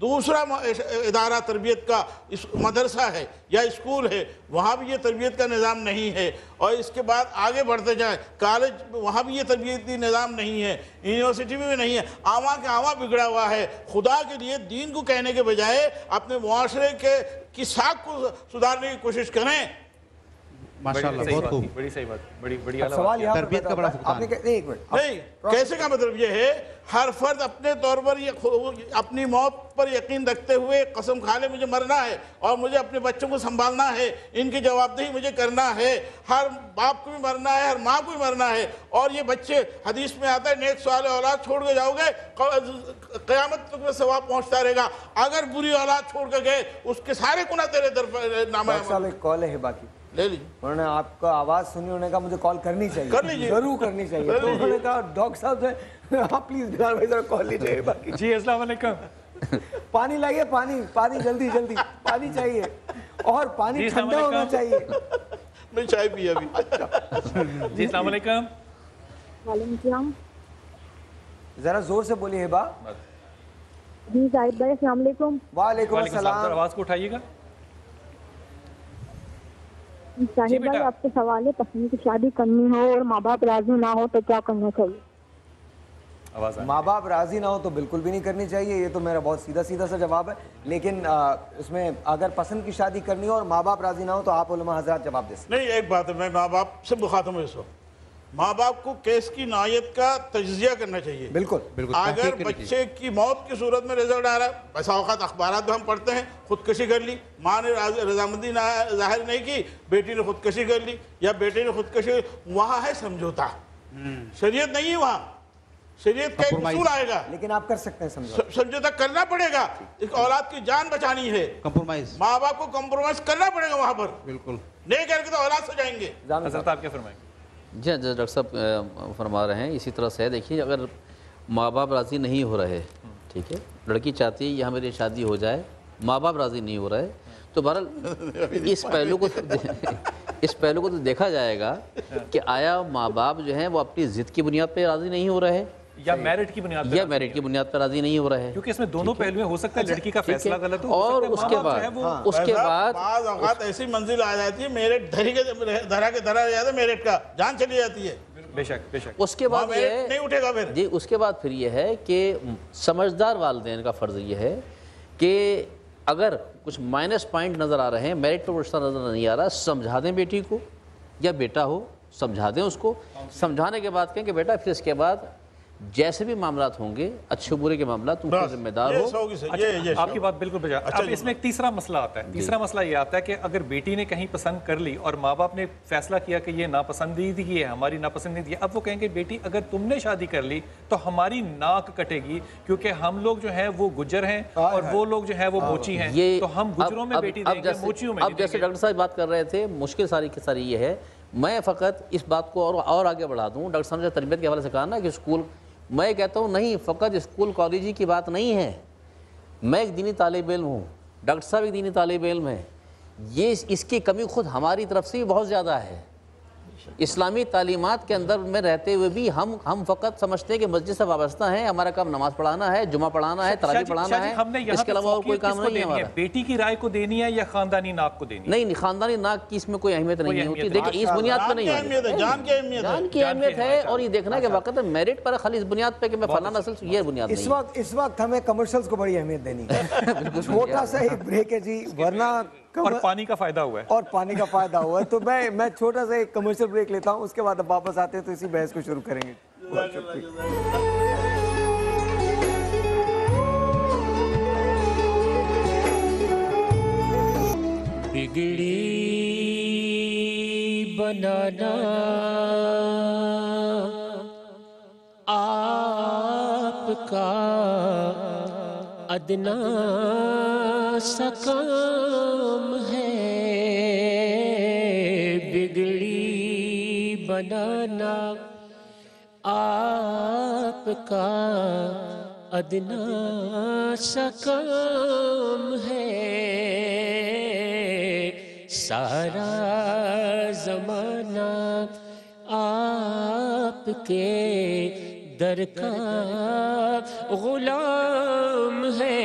دوسرا ادارہ تربیت کا مدرسہ ہے یا اسکول ہے، وہاں بھی یہ تربیت کا نظام نہیں ہے، اور اس کے بعد آگے بڑھتے جائیں کالج، وہاں بھی یہ تربیتی نظام نہیں ہے، یونیورسٹی میں بھی نہیں ہے، آواں کے آواں بگڑا ہوا ہے۔ خدا کے لیے دین کو کہنے کے بجائے اپنے معاشرے کی ساکھ کو سدھارنے کی کوشش کریں۔ ماشاءاللہ، بہت خوب، بڑی صحیح بات، بڑی سوال یہاں تربیت کا بڑا فقدان ہے۔ نہیں، کیسے کا مطلب یہ ہے ہر فرد اپنے طور پر اپنی موت پر یقین رکھتے ہوئے قسم کھا لے مجھے مرنا ہے اور مجھے اپنے بچوں کو سنبھالنا ہے، ان کی جوابدہی مجھے کرنا ہے، ہر باپ کو بھی مرنا ہے، ہر ماں کو بھی مرنا ہے، اور یہ بچے حدیث میں آتا ہے نیک صالح اولاد چھوڑ کے جاؤ گے قیامت تک میں ثواب پہنچتا رہے گا، اگر بری اولاد چھوڑ کے گئے اس کے سارے گناہ تیرے در پر نامہ ہے۔ کال ہے باقی لے لیجیے، انہوں نے آپ کا آواز سنی، انہوں نے کہا مجھے کال کرنی چاہیے، کر لیجیے، ضرور کرنی چاہیے، تو انہوں نے کہا ڈاکٹر صاحب سے آپ پلیز بلال بھائی ذرا کال لیجیے باقی۔ جی السلام علیکم، پانی لائیے، پانی جلدی پانی چاہیے، اور پانی ٹھنڈا ہونا چاہیے۔ میں چائے پیا ابھی۔ جی السلام علیکم۔ وعلیکم السلام۔ ذرا زور سے بولیے ہبا۔ جی زاہد بھائی السلام علیکم۔ وعلیکم السلام۔ آواز کو اٹھائیے گا۔ زاہد بھائی آپ سے سوال ہے، پسند کی شادی کرنی ہو اور ماں باپ راضی نہ ہو تو کیا کرنا چاہیے؟ ماں باپ راضی نہ ہو تو بالکل بھی نہیں کرنی چاہیے، یہ تو میرا بہت سیدھا سا جواب ہے، لیکن اس میں اگر پسند کی شادی کرنی ہو اور ماں باپ راضی نہ ہو تو آپ علماء حضرات جواب دے سکتے ہیں۔ نہیں، ایک بات ہے، میں ماں باپ سے مخاطب ہوں اس وقت، ماں باپ کو کیس کی نوعیت کا تجزیہ کرنا چاہیے۔ بالکل، اگر بچے کی موت کی صورت میں رزلٹ آ رہا ہے، بسا اوقات اخبارات میں ہم پڑھتے ہیں خودکشی کر لی، ماں نے رضامندی ظاہر نہیں کی، بیٹی نے خودکشی کر لی یا بیٹے نے خودکشی، وہاں ہے سمجھوتا، شریعت نہیں ہے وہاں، شریعت کا ایک اصول آئے گا، لیکن آپ کر سکتے ہیں سمجھوتا کرنا پڑے گا، ایک اولاد کی جان بچانی ہے، کمپرومائز، ماں باپ کو کمپرومائز کرنا پڑے گا وہاں پر، بالکل نہیں کر کے تو اولاد سے جائیں گے۔ حضرت آپ کیا فرمائیں گے؟ جی ڈاکٹر صاحب فرما رہے ہیں اسی طرح سے، دیکھیے اگر ماں باپ راضی نہیں ہو رہے، ٹھیک ہے، لڑکی چاہتی ہے یہاں میری شادی ہو جائے، ماں باپ راضی نہیں ہو رہے، تو بہرحال اس پہلو کو تو دیکھا جائے گا کہ آیا ماں باپ جو ہیں وہ اپنی ضد کی بنیاد پہ راضی نہیں ہو رہے یا میرٹ کی بنیاد پر راضی نہیں ہو رہے، کیونکہ اس میں دونوں پہلو ہیں، ہو سکتا ہے لڑکی کا فیصلہ غلط ہو، اور اس کے بعد بعض اوقات ایسی منزل آ جاتی ہے میرٹ دھرا کے دھرا جاتا ہے، میرٹ کا جان چلی جاتی ہے، بے شک اس کے بعد یہ نہیں اٹھے گا پھر۔ جی اس کے بعد پھر یہ ہے کہ سمجھدار والدین کا فرض یہ ہے کہ اگر کچھ مائنس پوائنٹ نظر آ رہے ہیں، میرٹ پر رشتہ نظر نہیں آ رہا، سمجھا دیں بیٹی کو یا بیٹا ہو، سمجھا دیں اس کو، سمجھانے کے بعد کہیں کہ بیٹا پھر اس کے بعد جیسے بھی معاملات ہوں گے، اچھے برے کے معاملات، تم کو ذمہ دار ہو۔ آپ کی بات بالکل بجا۔ اب اس میں ایک تیسرا مسئلہ آتا ہے، تیسرا مسئلہ یہ آتا ہے کہ اگر بیٹی نے کہیں پسند کر لی اور ماں باپ نے فیصلہ کیا کہ یہ ناپسندیدگی ہے، ہماری ناپسندیدگی ہے، اب وہ کہیں گے بیٹی اگر تم نے شادی کر لی تو ہماری ناک کٹے گی، کیونکہ ہم لوگ جو ہیں وہ گجر ہیں اور وہ لوگ جو ہیں وہ موچی ہیں، تو ہم گجروں میں بیٹی دیں گے، موچیوں میں نہیں دیں گے۔ اب جیسے ڈاکٹر صاحب بات کر رہے تھے، مشکل ساری کی ساری یہ ہے، میں فقط اس بات کو اور آگے بڑھا دوں، ڈاکٹر صاحب نے تربیت کے حوالے سے کہا نا کہ اسکول، میں کہتا ہوں نہیں، فقط اسکول کالجی کی بات نہیں ہے، میں ایک دینی طالب علم ہوں، ڈاکٹر صاحب ایک دینی طالب علم ہے، یہ اس کی کمی خود ہماری طرف سے بھی بہت زیادہ ہے۔ اسلامی تعلیمات کے اندر میں رہتے ہوئے بھی ہم فقط سمجھتے ہیں کہ مسجد سے وابستہ ہیں، ہمارا کام نماز پڑھانا ہے، جمعہ پڑھانا ہے، تراویح پڑھانا ہے، اس کے علاوہ اور کوئی کام نہیں ہے ہمارا۔ بیٹی کی رائے کو دینی ہے یا خاندانی ناک کو دینی ہے؟ نہیں، خاندانی ناک کی اس میں کوئی اہمیت نہیں ہوتی، دیکھیں اس بنیاد پہ نہیں ہوتی، جان کی اہمیت ہے، اور یہ دیکھنا کہ واقعی میرٹ پر خالی اس بنیاد پہ کہ میں فلاں نسل سے، یہ بنیاد نہیں ہے۔ اس وقت ہمیں کمرشلز کو بڑی اہمیت دینی ہے، چھوٹا سا ایک بریک ہے جی، ورنہ اور پانی کا فائدہ ہوا ہے، اور پانی کا فائدہ ہوا ہے، تو میں چھوٹا سا ایک کمرشل بریک لیتا ہوں، اس کے بعد اب واپس آتے ہیں تو اسی بحث کو شروع کریں گے۔ بگڑی بنانا آپ کا ادنا سا کام ہے، بگڑی بنانا آپ کا ادنا سا کام ہے، سارا زمانہ آپ کے در کا غلام ہے۔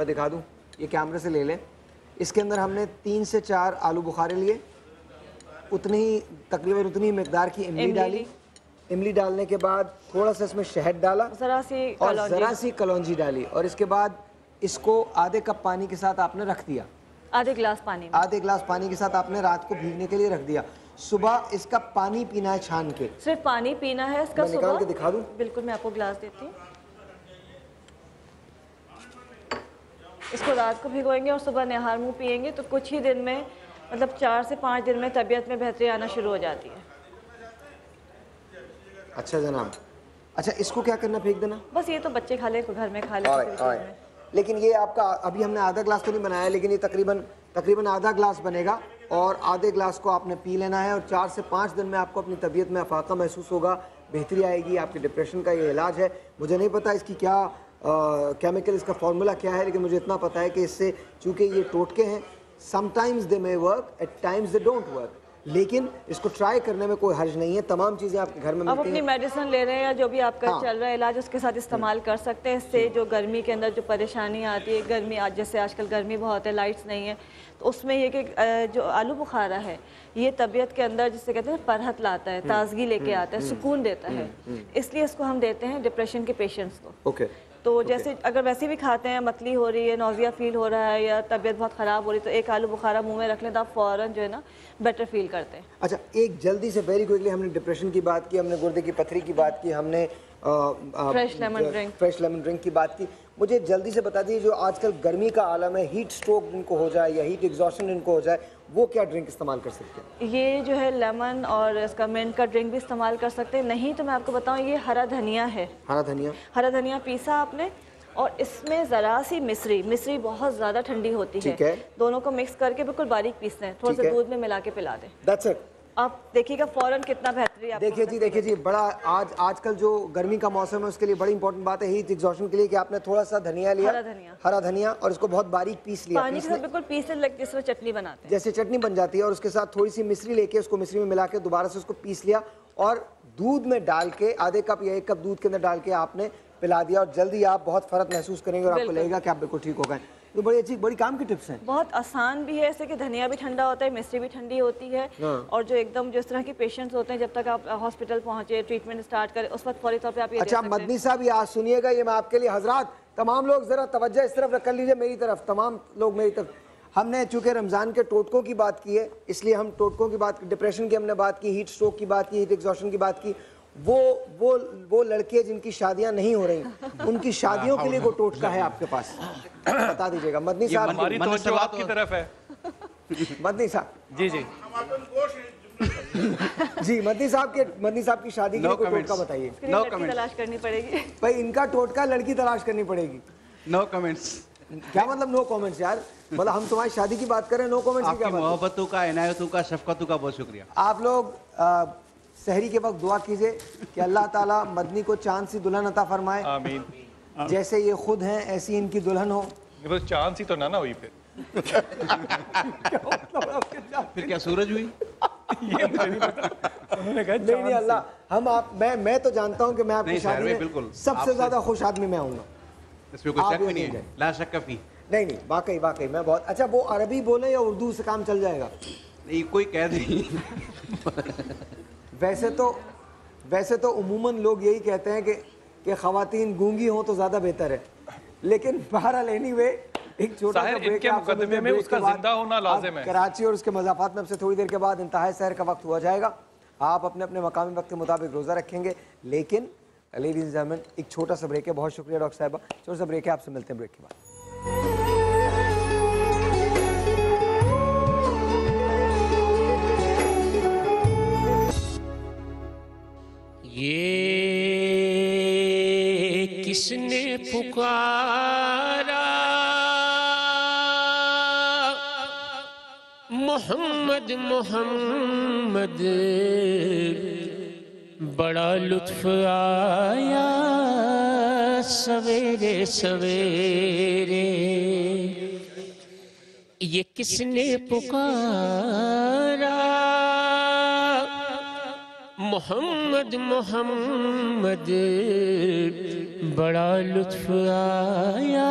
میں دکھا دوں, یہ کیمرے سے لے لیں. اس کے اندر ہم نے 3 سے 4 آلو بخارے لیے, تقریباً اتنی مقدار کی املی ڈالی. املی ڈالنے کے بعد تھوڑا سا اس میں شہد ڈالا اور ذرا سی کلونجی ڈالی, اور اس کے بعد اس کو آدھے کپ پانی کے ساتھ آپ نے رکھ دیا. آدھے گلاس پانی کے ساتھ آپ نے رات کو بھیگنے کے لیے رکھ دیا. صبح اس کا پانی پینا ہے چھان کے, صرف پانی پینا ہے اس کا. میں نکال کے دکھا دوں. بالکل, میں آپ کو گلاس دیتی ہوں. اس کو رات کو بھگوئیں گے اور صبح نہار منہ پئیں گے تو کچھ ہی دن میں, مطلب 4 سے 5 دن میں طبیعت میں بہتری آنا شروع ہو جاتی ہے. اچھا جناب, اچھا اس کو کیا کرنا, پھینک دینا؟ بس یہ تو بچے کھا لے, گھر میں کھا لے. لیکن یہ آپ کا ابھی ہم نے آدھا گلاس تو نہیں بنایا, لیکن یہ تقریباً آدھا گلاس بنے گا, اور آدھے گلاس کو آپ نے پی لینا ہے, اور 4 سے 5 دن میں آپ کو اپنی طبیعت میں افاقہ محسوس ہوگا, بہتری آئے گی. آپ کے ڈپریشن کا یہ علاج ہے. مجھے نہیں پتا اس کی کیا کیمیکل, اس کا فارمولا کیا ہے, لیکن مجھے اتنا پتا ہے کہ اس سے, چونکہ یہ ٹوٹکے ہیں, some times they may work, at times they don't work, لیکن اس کو ٹرائی کرنے میں کوئی حرج نہیں ہے. تمام چیزیں آپ کے گھر میں ملتی ہیں. آپ اپنی میڈیسن لے رہے ہیں یا جو بھی آپ کا چل رہا ہے علاج, اس کے ساتھ استعمال کر سکتے ہیں. اس سے جو گرمی کے اندر جو پریشانی آتی ہے, گرمی جیسے آج کل گرمی بہت ہے, لائٹس نہیں ہے, تو اس میں یہ کہ جو آلو بخارا ہے یہ طبیعت کے اندر جسے کہتے ہیں فرحت لاتا ہے, تازگی لے کے آتا ہے, سکون دیتا ہے. اس لیے اس کو ہم دیتے ہیں ڈپریشن کے پیشنٹس کو. اوکے, تو جیسے اگر ویسے بھی کھاتے ہیں, متلی ہو رہی ہے, نوزیا فیل ہو رہا ہے, یا طبیعت بہت خراب ہو رہی ہے, تو ایک آلو بخارا منہ میں رکھ لیں تو آپ فوراً جو ہے نا بیٹر فیل کرتے ہیں. اچھا, ایک جلدی سے ویری کوئکلی, ہم نے ڈپریشن کی بات کی, ہم نے گردے کی پتھری کی بات کی, ہم نے فریش لیمن ڈرنک کی بات کی. مجھے جلدی سے بتا دیجیے, جو آج کل گرمی کا عالم ہے, ہیٹ سٹروک جن کو ہو جائے یا ہیٹ ایگزاسشن جن کو ہو جائے, وہ کیا ڈرنک استعمال کر سکتے ہیں؟ یہ جو ہے لیمن اور اس کا منٹ کا ڈرنک بھی استعمال کر سکتے ہیں. نہیں تو میں آپ کو بتاؤں, یہ ہرا دھنیا ہے. ہرا دھنیا پیسا آپ نے, اور اس میں ذرا سی مصری بہت زیادہ ٹھنڈی ہوتی ہے, دونوں کو مکس کر کے بالکل باریک پیستے ہیں, تھوڑا سا دودھ میں ملا کے پلا دیں. That's it. آپ دیکھیے گا فوراً کتنا بہتری. دیکھیے جی, بڑا آج کل جو گرمی کا موسم ہے اس کے لیے بڑی امپورٹنٹ بات ہے ہیٹ ایگزاسشن کے لیے, کہ آپ نے تھوڑا سا دھنیا لیا, ہرا دھنیا, اور اس کو بہت باریک پیس لیا, پانی کے ساتھ بالکل پیسے لگتے جس طرح چٹنی بناتے ہیں, جیسے چٹنی بن جاتی ہے, اور اس کے ساتھ تھوڑی سی مصری لے کے اس کو مصری میں ملا کے دوبارہ سے اس کو پیس لیا, اور دودھ میں ڈال کے آدھے کپ یا 1 کپ دودھ کے اندر ڈال کے آپ نے پلا دیا, اور جلدی آپ بہت فرق محسوس کریں گے, اور آپ کو لگے گا کہ آپ بالکل ٹھیک ہو گئے. تو بڑی اچھی, بڑی کام کی ٹپس ہیں. بہت آسان بھی ہے, ایسے کہ دھنیا بھی ٹھنڈا ہوتا ہے, مصری بھی ٹھنڈی ہوتی ہے, اور جو ایک دم جو اس طرح کے پیشنٹس ہوتے ہیں, جب تک آپ ہاسپٹل پہنچے, ٹریٹمنٹ اسٹارٹ کریں, اس وقت فوری طور پہ آپ یہ. اچھا مدنی صاحب, یہ آج سنیے گا, یہ میں آپ کے لیے, حضرات تمام لوگ ذرا توجہ اس طرف کر لیجئے, میری طرف, تمام لوگ میری طرف. ہم نے چونکہ رمضان کے ٹوٹکوں کی بات کی ہے, اس لیے ہم ٹوٹکوں کی بات, ڈپریشن کی ہم نے بات کی, ہیٹ سٹروک کی بات کی, ہیٹ ایگزاسشن کی بات کی. وہ لڑکے جن کی شادیاں نہیں ہو رہی, ان کی شادیوں کے لیے وہ ٹوٹکا ہے آپ کے پاس, بتا دیجیے گا. مدنی صاحب, ہماری توجہ آپ کی طرف ہے. مدنی صاحب جی جی, مدنی صاحب کی شادی کے لیے کوئی ٹوٹکا بتائیے. لڑکی تلاش کرنی پڑے گی بھائی, ان کا ٹوٹکا لڑکی تلاش کرنی پڑے گی. نو کمنٹس. کیا مطلب نو کامنٹس یار؟ مطلب ہم تمہاری شادی کی بات کر رہے ہیں, نو کامنٹس کی کیا بات؟ محبتوں کا, عنایتوں کا, شفقتوں کا بہت شکریہ. آپ لوگ سحری کے وقت دعا کیجئے کہ اللہ تعالیٰ مدنی کو چاند سی دلہن عطا فرمائے, آمین. جیسے یہ خود ہیں ایسی ان کی دلہن ہو. بس چاند سی تو نہ ہوئی, پھر کیا سورج ہوئی؟ نہیں اللہ, ہم آپ, میں تو جانتا ہوں کہ میں آپ کی شادی میں سب سے زیادہ خوش آدمی میں ہوں گا. اس میں کوئی شک بھی نہیں ہے, لا شک فی. نہیں, واقعی میں بہت اچھا. وہ عربی بولے یا اردو سے کام چل جائے گا؟ نہیں, کوئی قید نہیں. ویسے تو عموماً لوگ یہی کہتے ہیں کہ خواتین گونگی ہوں تو زیادہ بہتر ہے, لیکن بہرحال اینی وے, ایک چھوٹا سا بریک ہے. مقدمے میں اس کا زندہ ہونا لازم ہے. کراچی اور اس کے مضافات میں اب سے تھوڑی دیر کے بعد انتہائی سحر کا وقت ہوا جائے گا. آپ اپنے اپنے مقامی وقت کے مطابق روزہ رکھیں گے, لیکن لیڈیز اینڈ جینٹلمین ایک چھوٹا سا بریک ہے. بہت شکریہ ڈاکٹر صاحبہ, چھوٹا سا بریک ہے, آپ سے ملتے ہیں بریک کے بعد. یہ کس نے پکارا محمد محمد, بڑا لطف آیا سویرے سویرے. یہ کس نے پکارا محمد محمد, بڑا لطف آیا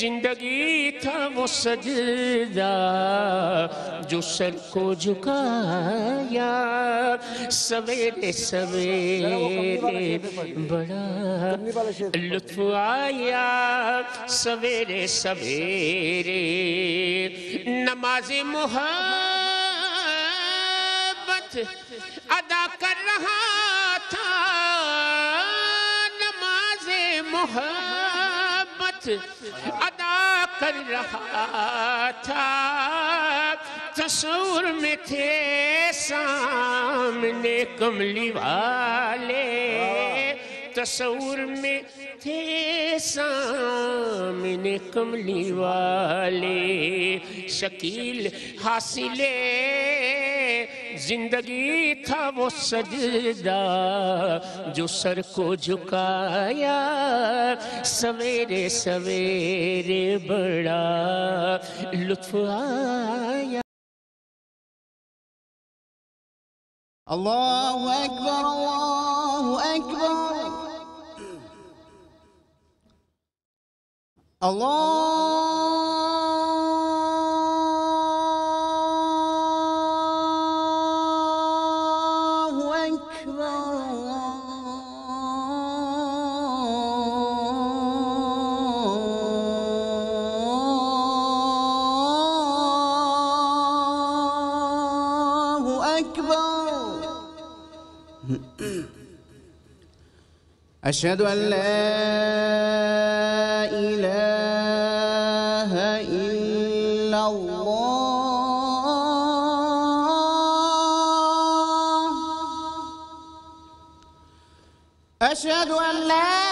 زندگی تھا وہ سجدہ جو سر کو جھکایا سویرے سویرے بڑا لطف آیا سویرے سویرے نماز محبت ادا کر رہا تھا نماز محبت ادا کر رہا تھا تصور میں تھے سامنے کملی والے تصور میں تھے سامنے کملی والے شکیل حاصل زندگی تھا وہ سجدہ جو سر کو جھکایا سویرے سویرے بڑا لطف آیا اللہ اکبر اللہ اکبر أشهد أن لا إله إلا الله أشهد أن لا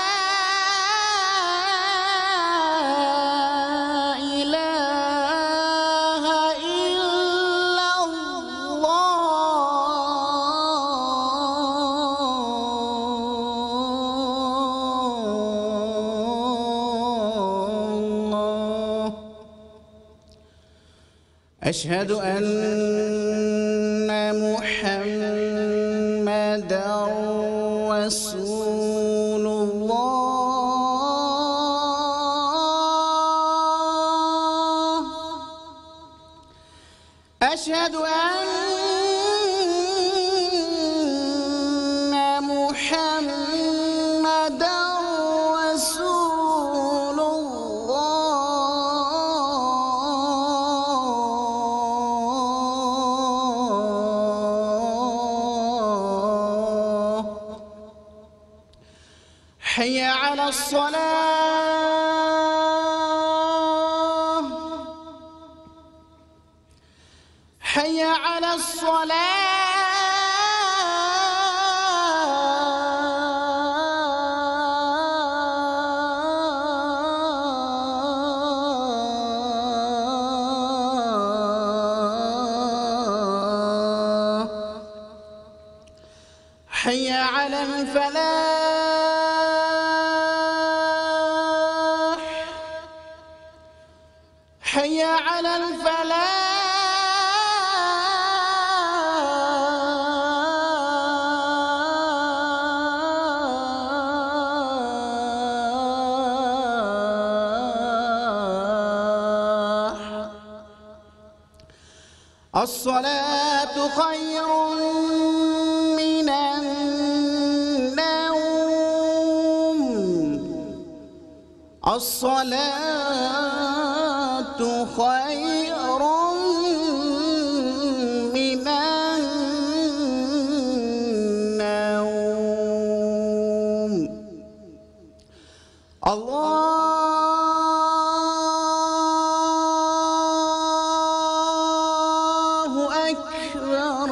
أشهد أن محمدًا رسول الله أشهد أن محمدًا رسول حي على الصلاة حي على الصلاة حي على الفلاح حي على الفلاح الصلاة خير من النوم الصلاة خير من النوم الله أكبر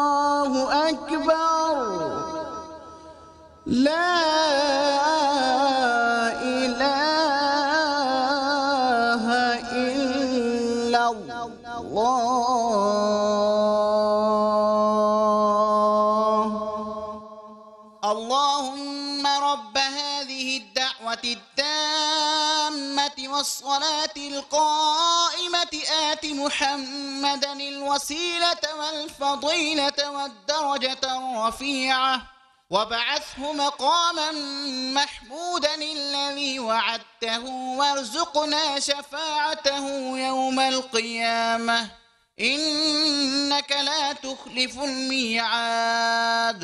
الله أكبر لا إله إلا الله اللهم رب هذه الدعوة التامة والصلاة القائمة آت محمدا الوسيلة والفضيلة والدرجة الرفيعة وابعثه مقاما محمودا الذي وعدته وارزقنا شفاعته يوم القيامة إنك لا تخلف الميعاد۔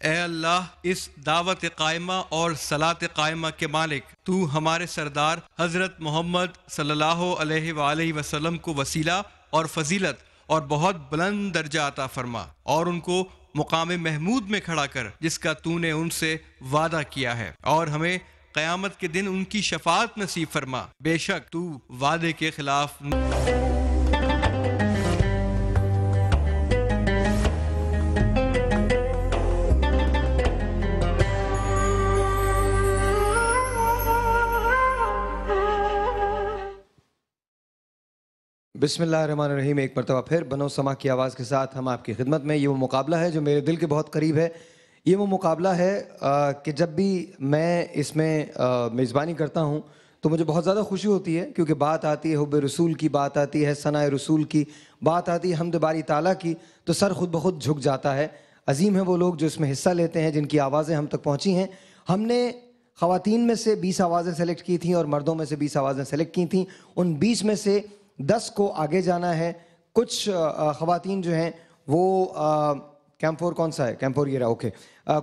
اے اللہ، اس دعوت قائمہ اور صلاۃ قائمہ کے مالک، تو ہمارے سردار حضرت محمد صلی اللہ علیہ وآلہ وسلم کو وسیلہ اور فضیلت اور بہت بلند درجہ عطا فرما، اور ان کو مقام محمود میں کھڑا کر جس کا تو نے ان سے وعدہ کیا ہے، اور ہمیں قیامت کے دن ان کی شفاعت نصیب فرما، بے شک تو وعدے کے خلاف بسم اللہ الرحمن الرحیم۔ ایک مرتبہ پھر بنو سما کی آواز کے ساتھ ہم آپ کی خدمت میں۔ یہ وہ مقابلہ ہے جو میرے دل کے بہت قریب ہے۔ یہ وہ مقابلہ ہے کہ جب بھی میں اس میں میزبانی کرتا ہوں تو مجھے بہت زیادہ خوشی ہوتی ہے، کیونکہ بات آتی ہے حب رسول کی، بات آتی ہے ثناء رسول کی، بات آتی ہے حمد باری تعالیٰ کی، تو سر خود بخود جھک جاتا ہے۔ عظیم ہیں وہ لوگ جو اس میں حصہ لیتے ہیں، جن کی آوازیں ہم تک پہنچی ہیں۔ ہم نے خواتین میں سے 20 آوازیں سلیکٹ کی تھیں اور مردوں میں سے 20 آوازیں سلیکٹ کی تھیں۔ ان 20 میں سے 10 کو آگے جانا ہے۔ کچھ خواتین جو ہیں وہ کیمپ 4 کون سا ہے؟ کیمپ 4 یہ رہا، اوکے۔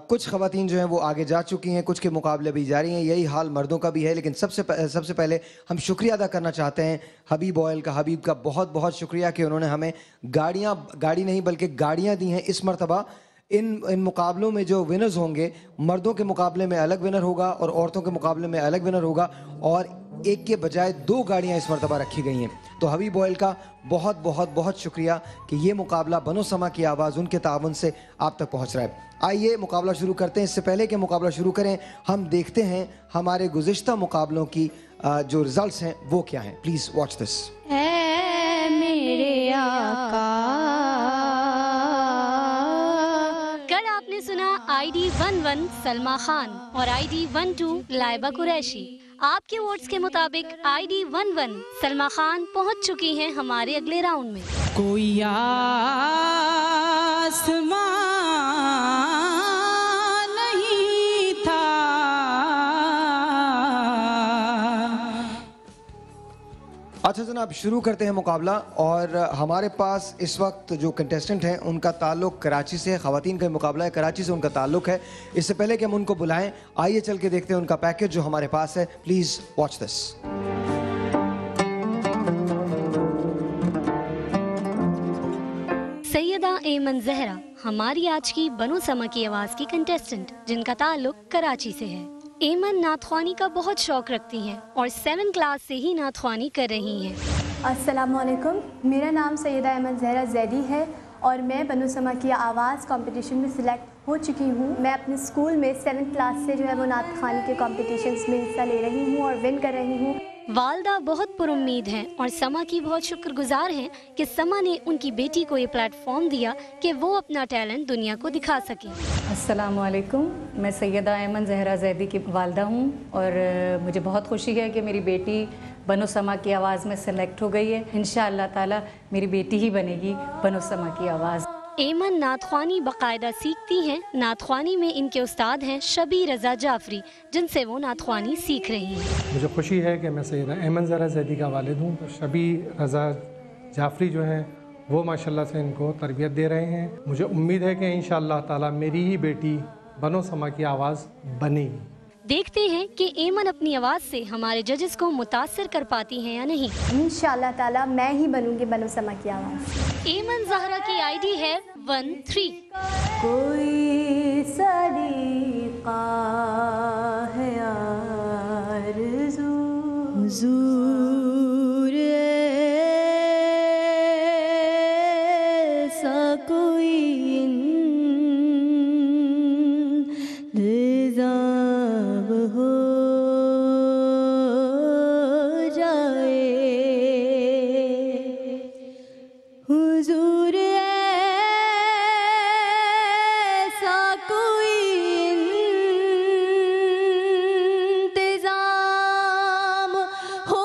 کچھ خواتین جو ہیں وہ آگے جا چکی ہیں، کچھ کے مقابلے بھی جاری ہیں۔ یہی حال مردوں کا بھی ہے، لیکن سب سے پہلے ہم شکریہ ادا کرنا چاہتے ہیں حبیب آئل کا، حبیب کا بہت بہت شکریہ کہ انہوں نے ہمیں گاڑی نہیں بلکہ گاڑیاں دی ہیں۔ اس مرتبہ ان مقابلوں میں جو ونرز ہوں گے، مردوں کے مقابلے میں الگ ونر ہوگا اور عورتوں کے مقابلے میں الگ ونر ہوگا، اور ایک کے بجائے 2 گاڑیاں اس مرتبہ رکھی گئی ہیں۔ تو حبیب آئل کا بہت بہت بہت شکریہ کہ یہ مقابلہ بنو سما کی آواز ان کے تعاون سے آپ تک پہنچ رہا ہے۔ آئیے مقابلہ شروع کرتے ہیں۔ اس سے پہلے کہ مقابلہ شروع کریں، ہم دیکھتے ہیں ہمارے گزشتہ مقابلوں کی جو ریزلٹس ہیں وہ کیا ہیں۔ پلیز واچ دس۔ اے میرے آقا، کل آپ نے سنا ID 11 سلما خان اور ID 12 لائبہ قریشی۔ آپ کے ووٹس کے مطابق ID 11 سلما خان پہنچ چکی ہیں ہمارے اگلے راؤنڈ میں۔ کوئی آسمان نہیں تھا، اچھا جناب، شروع کرتے ہیں مقابلہ، اور ہمارے پاس اس وقت جو کنٹیسٹنٹ ہیں ان کا تعلق کراچی سے ہے۔ خواتین کا مقابلہ ہے، کراچی سے ان کا تعلق ہے۔ اس سے پہلے کہ ہم ان کو بلائیں، آئیے چل کے دیکھتے ہیں ان کا پیکج جو ہمارے پاس ہے۔ Please watch this. Syeda Aiman Zahra ہماری آج کی بنو سما کی آواز کی کنٹیسٹنٹ، جن کا تعلق کراچی سے ہے۔ ایمن نعت خوانی کا بہت شوق رکھتی ہیں اور 7 کلاس سے ہی نعت خوانی کر رہی ہیں۔ السلام علیکم، میرا نام سیدہ ایمن زہرا زیدی ہے اور میں بنو سما کی آواز کمپٹیشن میں سلیکٹ ہو چکی ہوں۔ میں اپنے اسکول میں 7 کلاس سے جو ہے وہ نعت خوانی کے کمپٹیشنز میں حصہ لے رہی ہوں اور ون کر رہی ہوں۔ والدہ بہت پر امید ہیں اور سما کی بہت شکر گزار ہیں کہ سما نے ان کی بیٹی کو یہ پلیٹ فارم دیا کہ وہ اپنا ٹیلنٹ دنیا کو دکھا سکے۔ السلام علیکم، میں سیدہ ایمن زہرا زیدی کی والدہ ہوں اور مجھے بہت خوشی ہے کہ میری بیٹی بنو سما کی آواز میں سلیکٹ ہو گئی ہے۔ انشاءاللہ تعالی میری بیٹی ہی بنے گی بنو سما کی آواز۔ ایمن نعت خوانی باقاعدہ سیکھتی ہیں۔ نعت خوانی میں ان کے استاد ہیں شبی رضا جعفری، جن سے وہ نعت خوانی سیکھ رہی ہیں۔ مجھے خوشی ہے کہ میں سیدہ ایمن زہرا زیدی کا والد ہوں۔ شبی رضا جعفری جو ہیں وہ ماشاءاللہ سے ان کو تربیت دے رہے ہیں۔ مجھے امید ہے کہ انشاءاللہ تعالی میری ہی بیٹی بنو سما کی آواز بنے گی۔ دیکھتے ہیں کہ ایمن اپنی آواز سے ہمارے ججز کو متاثر کر پاتی ہیں یا نہیں۔ انشاءاللہ تعالی میں ہی بنوں گی بنو سما کی آواز۔ ایمن زہرا کی ID ہے 13۔ کوئی سلیقہ ہے آرزو حضور ایسا کوئی انتظام ہو جائے حضور ایسا کوئی انتظام ہو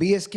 BSK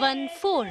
14।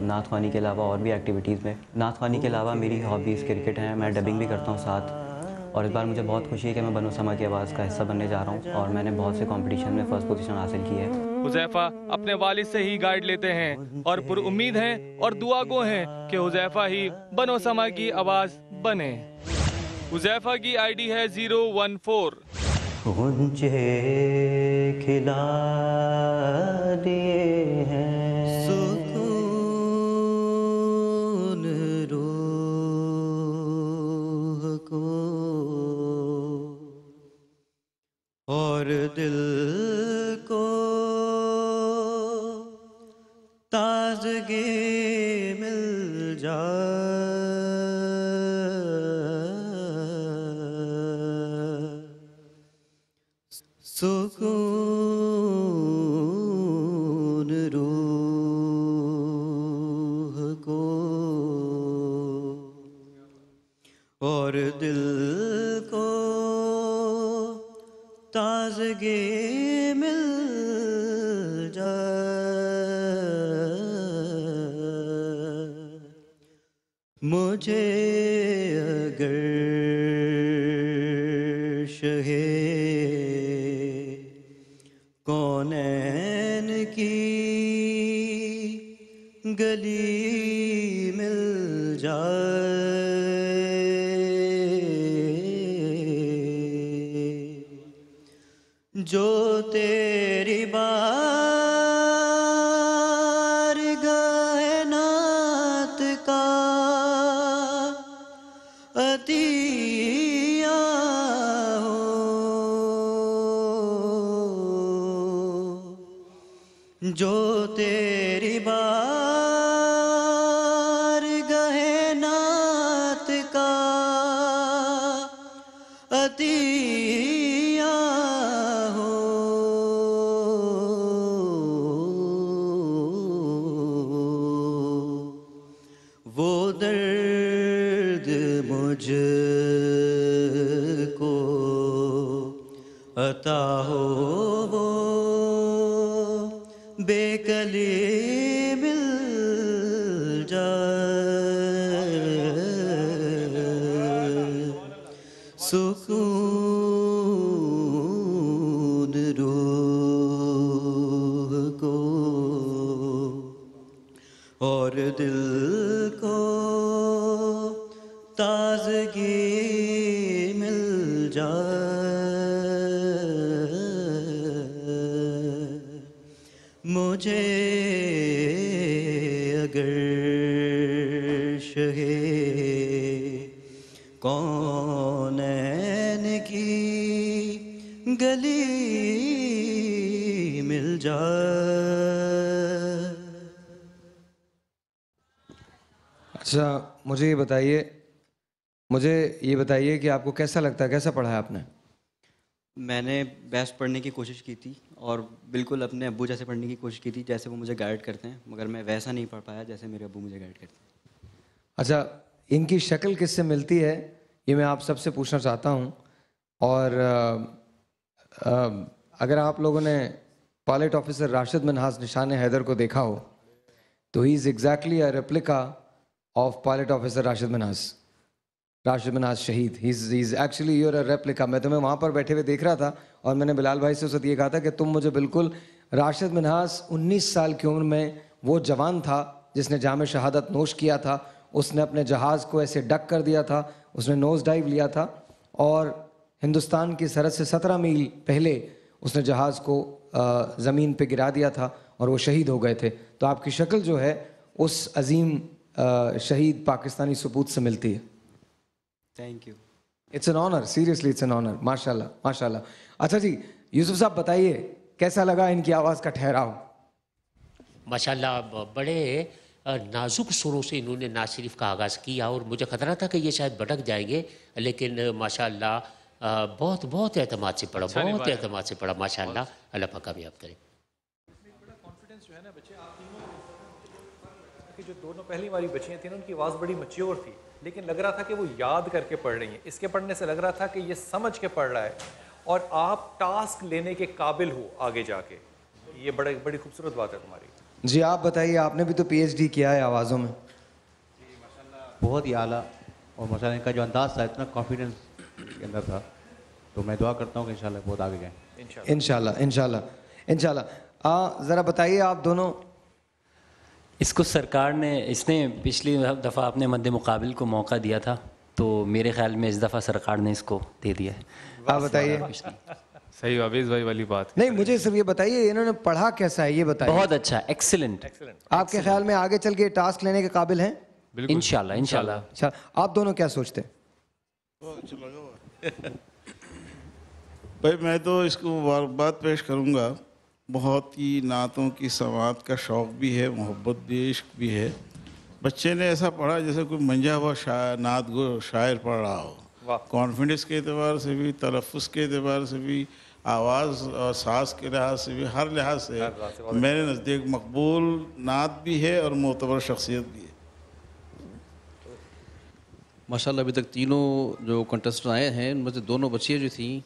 نعت خوانی کے علاوہ اور بھی ایکٹیویٹیز میں. نعت خوانی کے علاوہ میری ہابیز کرکٹ ہیں, میں ڈبنگ بھی کرتا ہوں ساتھ, اور اس بار مجھے بہت خوشی ہے کہ میں بنو سما کی آواز کا حصہ بننے جا رہا ہوں, اور میں نے بہت سے کمپٹیشن میں فرسٹ پوزیشن حاصل کی ہے. حذیفہ اپنے والد سے ہی گائیڈ لیتے ہیں اور پر امید ہیں اور دعا گو ہیں کہ حذیفہ ہی بنو سما کی آواز بنے. حذیفہ کی آئی ڈی ہے 014. غنچے کھلا دیے ہیں سکون روح کو, اور دل کو تازگی مل جائے. سکون روح کو اور دل کو تازگی مل جائے. مجھے اگر شہے کونین کی گلی مل جائے, جو تیری بارگاہ نعت کا عطیہ جو تیری بارگاہ نعت کا عطیہ ہو, وہ درد مجھ کو عطا ہو, وہ بے کلی مل جائے. سکون روح کو اور دل کو تازگی مل جائے. مجھے اگر شہے کونین کی گلی مل جائے. اچھا مجھے یہ بتائیے کہ آپ کو کیسا لگتا ہے, کیسا پڑھا ہے آپ نے؟ میں نے بیسٹ پڑھنے کی کوشش کی تھی اور بالکل اپنے ابو جیسے پڑھنے کی کوشش کی تھی جیسے وہ مجھے گائیڈ کرتے ہیں, مگر میں ویسا نہیں پڑھ پایا جیسے میرے ابو مجھے گائیڈ کرتے ہیں. اچھا, ان کی شکل کس سے ملتی ہے یہ میں آپ سب سے پوچھنا چاہتا ہوں. اور اگر آپ لوگوں نے پائلٹ آفیسر راشد منہاس نشان حیدر کو دیکھا ہو تو he is exactly a replica of pilot officer Rashid Minhas شہید. He is actually your a replica. میں تمہیں وہاں پر بیٹھے ہوئے دیکھ رہا تھا اور میں نے بلال بھائی سے اس وقت یہ کہا تھا کہ تم مجھے بالکل راشد منہاس 19 سال کی عمر میں وہ جوان تھا جس نے جام شہادت نوش کیا تھا. اس نے اپنے جہاز کو ایسے ڈک کر دیا تھا, اس نے نوز ڈائیو لیا تھا اور ہندوستان کی سرحد سے 17 میل پہلے اس نے جہاز کو زمین پہ گرا دیا تھا اور وہ شہید ہو گئے تھے. تو آپ کی شکل جو ہے اس عظیم شہید پاکستانی سپوت سے ملتی ہے. Thank you. It's an honour, seriously it's an honour. ماشاء اللہ ماشاء اللہ. اچھا جی یوسف صاحب بتائیے کیسا لگا ان کی آواز کا ٹھہراؤ؟ ماشاء اللہ بڑے نازک سروں سے انہوں نے نعت شریف کا آغاز کیا اور مجھے خطرہ تھا کہ یہ شاید بھٹک جائیں گے, لیکن ماشاء اللہ بہت اعتماد سے پڑھا, بہت اعتماد سے پڑھا. ماشاء اللہ, اللہ پاک کامیاب کرے. کانفیڈنس جو ہے نا بچے آپ تینوں کہ جو دونوں پہلی والی بچیاں تھیں ان کی آواز بڑی میچیور تھی, لیکن لگ رہا تھا کہ وہ یاد کر کے پڑھ رہی ہیں. اس کے پڑھنے سے لگ رہا تھا کہ یہ سمجھ کے پڑھ رہا ہے اور آپ ٹاسک لینے کے قابل ہو آگے جا کے. یہ بڑی خوبصورت بات ہے تمہاری. جی آپ بتائیے, آپ نے بھی تو پی ایچ ڈی کیا ہے آوازوں میں. بہت ہی اعلیٰ, اور ماشاءاللہ ان کا جو انداز تھا اتنا کانفیڈنس کے اندر تھا, تو میں دعا کرتا ہوں کہ انشاءاللہ بہت آگے جائیں. انشاءاللہ انشاءاللہ انشاءاللہ. ذرا بتائیے آپ دونوں. اس کو سرکار نے, اس نے پچھلی دفعہ اپنے مد مقابل کو موقع دیا تھا, تو میرے خیال میں اس دفعہ سرکار نے اس کو دے دیا ہے. آپ بتائیے. صحیح عویز بھائی والی بات. نہیں مجھے صرف یہ بتائیے انہوں نے پڑھا کیسا ہے, یہ بتائیے. بہت اچھا, ایکسلنٹ. آپ کے خیال میں آگے چل کے ٹاسک لینے کے قابل ہیں؟ انشاءاللہ انشاءاللہ. آپ دونوں کیا سوچتے ہیں؟ بھائی میں تو اس کو مبارکباد پیش کروں گا, بہت ہی نعتوں کی سماعت کا شوق بھی ہے, محبت بھی, عشق بھی ہے. بچے نے ایسا پڑھا جیسے کوئی منجا ہوا نعت گو شاعر پڑھ رہا ہو. کانفیڈنس کے اعتبار سے بھی, تلفظ کے اعتبار سے بھی, آواز اور ساز کے لحاظ سے بھی, ہر لحاظ سے میرے نزدیک مقبول نعت بھی ہے اور معتبر شخصیت بھی ہے. ماشاءاللہ ابھی تک تینوں جو کنٹسٹنٹ آئے ہیں ان میں سے دونوں بچیاں جو تھیں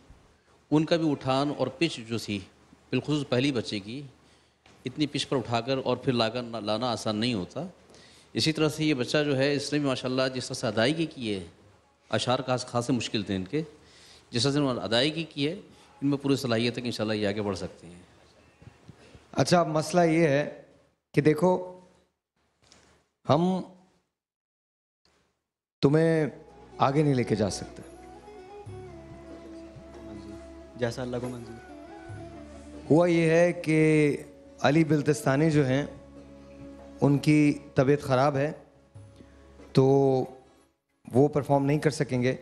ان کا بھی اٹھان اور پچ جو تھی, بالخصوص پہلی بچے کی, اتنی پچ پر اٹھا کر اور پھر لانا آسان نہیں ہوتا. اسی طرح سے یہ بچہ جو ہے اس نے بھی ماشاءاللہ جس طرح سے ادائیگی کی ہے, اشعار خاصے مشکل تھے ان کے, جس طرح سے انہوں نے ادائیگی کی ہے ان میں پوری صلاحیت ہے کہ انشاءاللہ یہ آگے بڑھ سکتے ہیں. اچھا اب مسئلہ یہ ہے کہ دیکھو ہم تمہیں آگے نہیں لے کے جا سکتے, جیسا اللہ کو منظور. ہوا یہ ہے کہ علی بلتستانی جو ہیں ان کی طبیعت خراب ہے, تو وہ پرفارم نہیں کر سکیں گے,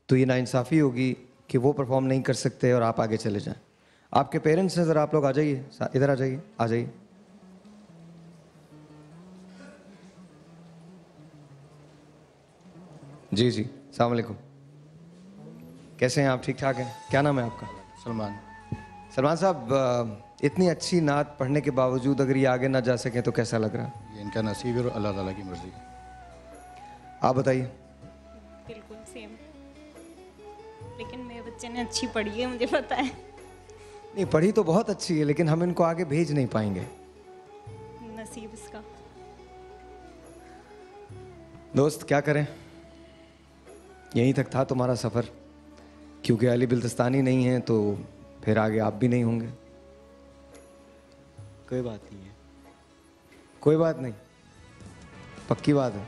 تو یہ ناانصافی ہوگی کہ وہ پرفارم نہیں کر سکتے اور آپ آگے چلے جائیں. آپ کے پیرنٹس ہیں, ذرا آپ لوگ آ جائیے, ادھر آ جائیے, آ جائیے. جی جی السلام علیکم, کیسے ہیں آپ؟ ٹھیک ٹھاک ہیں؟ کیا نام ہے آپ کا؟ سلمان. سلمان صاحب اتنی اچھی نعت پڑھنے کے باوجود اگر یہ آگے نہ جا سکیں تو کیسا لگ رہا؟ یہ ان کا نصیب ہے اور اللہ تعالیٰ کی مرضی. آپ بتائیے. بالکل سیم, لیکن میرے بچے نے اچھی پڑھی ہے, مجھے پتا ہے. نہیں پڑھی تو بہت اچھی ہے, لیکن ہم ان کو آگے بھیج نہیں پائیں گے. نصیب اس کا. دوست کیا کریں, یہیں تک تھا تمہارا سفر, کیونکہ علی بلتستانی نہیں ہیں تو پھر آگے آپ بھی نہیں ہوں گے. کوئی بات نہیں ہے. کوئی بات نہیں, پکی بات ہے.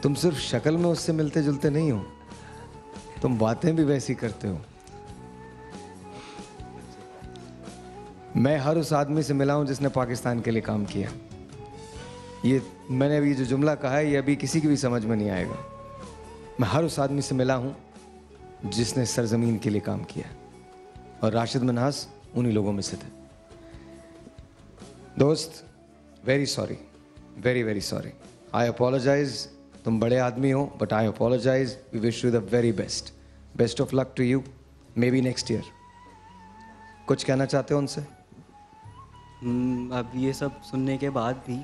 تم صرف شکل میں اس سے ملتے جلتے نہیں ہو, تم باتیں بھی ویسی کرتے ہو. میں ہر اس آدمی سے ملا ہوں جس نے پاکستان کے لیے کام کیا. یہ میں نے ابھی جو جملہ کہا ہے یہ ابھی کسی کی بھی سمجھ میں نہیں آئے گا. میں ہر اس آدمی سے ملا ہوں جس نے سرزمین کے لیے کام کیا, اور راشد منہاس انہی لوگوں میں سے تھے. دوست very sorry, very very sorry. I apologise, تم بڑے آدمی ہو but I apologise. We wish you the very best. Best of luck to you, maybe next year. کچھ کہنا چاہتے ہو ان سے؟ اب یہ سب سننے کے بعد بھی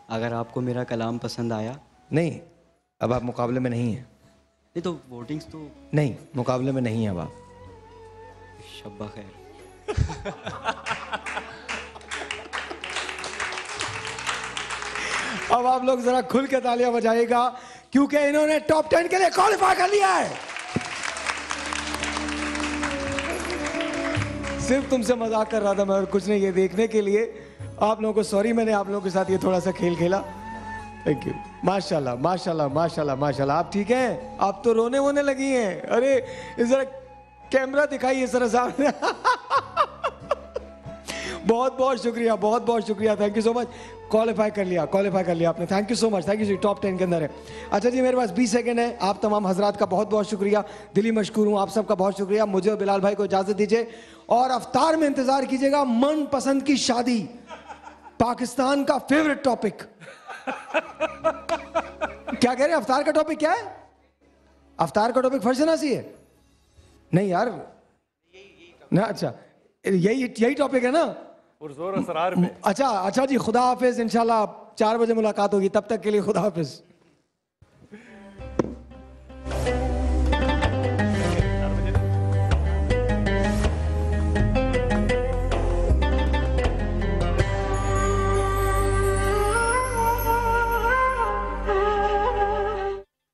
اگر آپ کو میرا کلام پسند آیا. نہیں, اب آپ مقابلے میں نہیں ہیں. نہیں تو ووٹنگز تو نہیں, مقابلے میں نہیں ہیں اب آپ. شب بخیر. اب آپ لوگ ذرا کھل کے تالیاں بجائیے گا کیونکہ انہوں نے ٹاپ 10 کے لیے کوالیفائی کر لیا ہے. صرف تم سے مذاق کر رہا تھا میں اور کچھ نہیں, یہ دیکھنے کے لیے آپ لوگوں کو سوری, میں نے آپ لوگوں کے ساتھ یہ تھوڑا سا کھیل کھیلا. Thank you. ماشاءاللہ ماشاءاللہ ماشاءاللہ ماشاءاللہ. آپ ٹھیک ہیں؟ آپ تو رونے وونے لگی ہیں. ارے ذرا کیمرہ دکھائیے ذرا سامنے. بہت بہت شکریہ, بہت بہت شکریہ. Thank you so much. Qualify کر لیا, کوالیفائی کر لیا آپ نے. Thank you so much, thank you. Top 10 کے اندر ہے. اچھا جی میرے پاس 20 سیکنڈ ہے. آپ تمام حضرات کا بہت بہت شکریہ, دلی مشکور ہوں. آپ سب کا بہت شکریہ. مجھے اور بلال بھائی کو اجازت دیجیے, اور افطار میں انتظار کیجیے گا. من پسند کی شادی, پاکستان کا فیوریٹ ٹاپک. کیا کہہ رہے ہیں؟ افطار کا ٹاپک کیا ہے؟ افطار کا ٹاپک فرض ناسی ہے؟ نہیں یار, اچھا یہی ٹاپک ہے نا. زور اسرار میں. اچھا جی, خدا حافظ. انشاءاللہ 4 بجے ملاقات ہوگی, تب تک کے لیے خدا حافظ.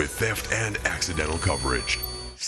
with theft and accidental coverage.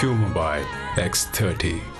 Q Mobile X30